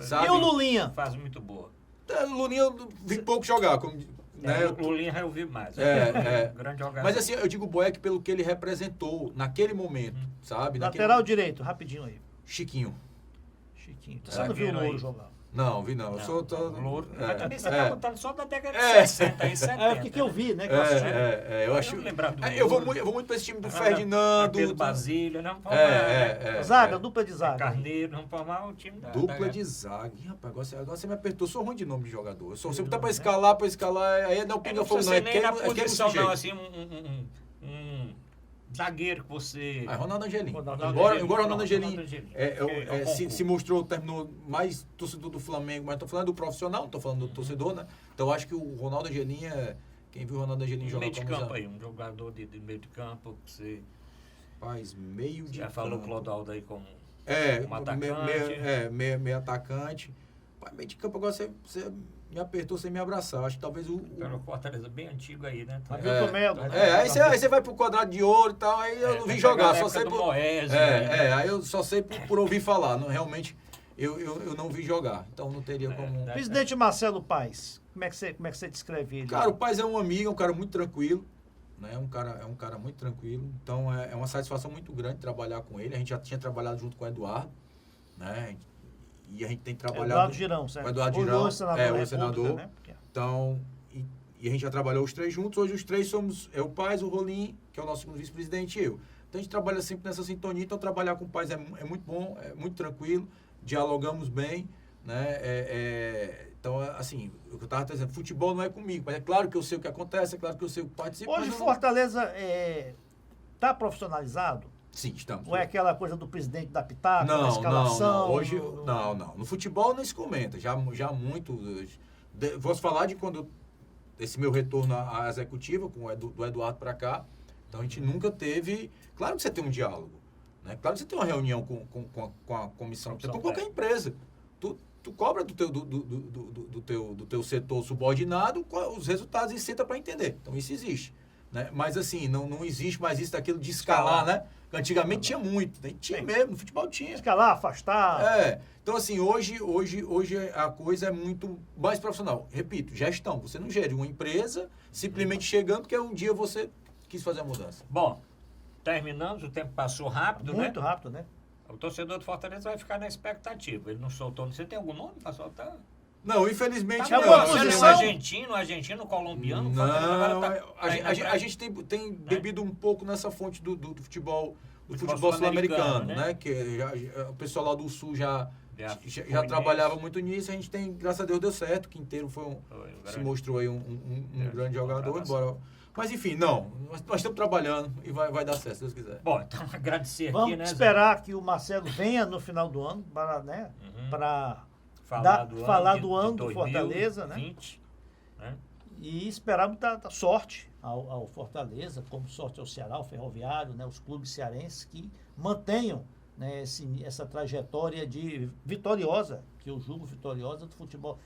Sabe? E o Lulinha? Fase muito boa. O Lulinha eu vi pouco jogar, como... Né? O Lulinha eu vi mais. Grande jogador. Mas assim, eu digo Boeck pelo que ele representou naquele momento, sabe? Lateral direito, rapidinho aí. Chiquinho. Você não viu o Louro jogar? Não, vi não. Eu sou Louro. Mas também você tá contando só da década de 60 e 70. É, porque que eu vi, né? Que eu acho... Eu vou muito pra esse time do Ferdinando. Pedro Basílio, não zaga, dupla de zaga. Carneiro, não formar o time da... Dupla de zaga. Ih, rapaz, agora você me apertou. Eu sou ruim de nome de jogador. Se botar pra escalar, aí não pinga fogo, não. É nem na posição, não, assim, um zagueiro que você... Ronaldo Angelim. Embora Ronaldo Angelim se mostrou, terminou mais torcedor do Flamengo, mas estou falando do profissional, não estou falando do torcedor, né? Então eu acho que o Ronaldo Angelim quem viu o Ronaldo Angelim jogar meio de campo aí, um jogador de meio de campo que você... Faz meio de já campo. falou o Clodoaldo aí como atacante. Meio atacante. Meio de campo, agora você me apertou sem me abraçar. Acho que talvez o Fortaleza bem antigo aí, né? Aí você vai pro quadrado de ouro e tal, aí eu não vi jogar. Só sei por... aí eu só sei por ouvir falar. Não, realmente, eu não vi jogar. Então não teria como... Presidente Marcelo Paes, como é que você descreve ele? Cara, o Paes é um amigo, é um cara muito tranquilo. Né? É um cara muito tranquilo. Então é uma satisfação muito grande trabalhar com ele. A gente já tinha trabalhado junto com o Eduardo, né? E a gente tem trabalhado... Eduardo Girão, certo? O Eduardo Girão, o senador. Né? Então, e a gente já trabalhou os três juntos. Hoje os três somos o Paes, o Rolim, que é o nosso segundo vice-presidente, e eu. Então a gente trabalha sempre nessa sintonia. Então trabalhar com o Paes é muito bom, é muito tranquilo. Dialogamos bem, né? Então, assim, o que eu estava dizendo, futebol não é comigo. Mas é claro que eu sei o que acontece, é claro que eu sei o que participa. Hoje Fortaleza está profissionalizado? Sim, estamos. Ou é aquela coisa do presidente da pitaca, da não, escalação? não. Hoje, não. No futebol não se comenta. Já muito... Vou falar de quando... Esse meu retorno à executiva, do Eduardo para cá. Então, a gente nunca teve... Claro que você tem um diálogo. Né? Claro que você tem uma reunião com a comissão. Com qualquer empresa. Tu cobra do teu setor subordinado os resultados e senta para entender. Então, isso existe. Né? Mas, assim, não existe mais isso daquilo de escalar, né? Antigamente tinha muito, né? Tinha mesmo, no futebol tinha. Escalar, afastar. Então, assim, hoje a coisa é muito mais profissional. Repito, gestão. Você não gere uma empresa simplesmente chegando porque um dia você quis fazer a mudança. Bom, terminamos, o tempo passou rápido, né? Muito rápido, né? O torcedor do Fortaleza vai ficar na expectativa. Ele não soltou. Você tem algum nome para soltar? Não, infelizmente não. Argentino, colombiano? Não, a gente tem bebido um pouco nessa fonte do futebol sul-americano, né? Que o pessoal lá do Sul já trabalhava muito nisso. A gente tem, graças a Deus, deu certo. O Quinteiro se mostrou aí um grande jogador. Embora... Mas, enfim, nós estamos trabalhando e vai dar certo, se Deus quiser. Bom, então, agradecer aqui, Vamos esperar que o Marcelo venha no final do ano para falar do ano do Fortaleza, né? E esperar muita sorte ao Fortaleza, como sorte ao Ceará, ao Ferroviário, né? Os clubes cearenses que mantenham, né, essa trajetória vitoriosa, que eu julgo vitoriosa do futebol,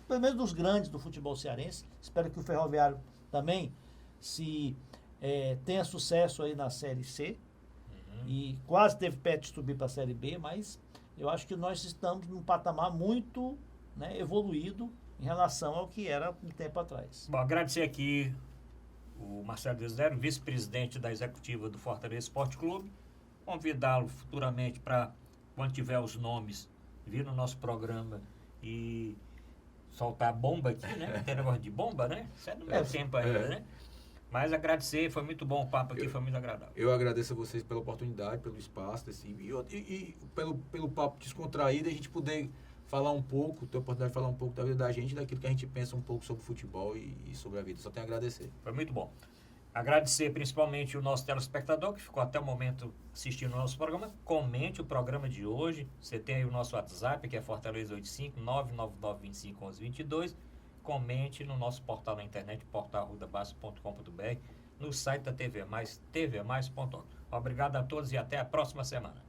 pelo menos dos grandes do futebol cearense. Espero que o Ferroviário também tenha sucesso aí na Série C. E quase teve pé de subir para a Série B, mas eu acho que nós estamos num patamar muito, né, evoluído em relação ao que era um tempo atrás. Bom, agradecer aqui o Marcelo Desidério, vice-presidente da executiva do Fortaleza Esporte Clube. Convidá-lo futuramente para, quando tiver os nomes, vir no nosso programa e soltar bomba aqui, né? Tem negócio de bomba, né? Isso é do meu tempo ainda, né? Mas agradecer, foi muito bom o papo aqui, foi muito agradável. Eu agradeço a vocês pela oportunidade, pelo espaço, e pelo papo descontraído, a gente poder falar um pouco, ter a oportunidade de falar um pouco da vida da gente, daquilo que a gente pensa um pouco sobre futebol e sobre a vida. Só tenho a agradecer. Foi muito bom. Agradecer principalmente o nosso telespectador que ficou até o momento assistindo o nosso programa. Comente o programa de hoje. Você tem aí o nosso WhatsApp, que é Fortaleza 85 99925 1122. Comente no nosso portal na internet, portal.arrudabaço.com.br, no site da TV Mais, tvmais.org. Obrigado a todos e até a próxima semana.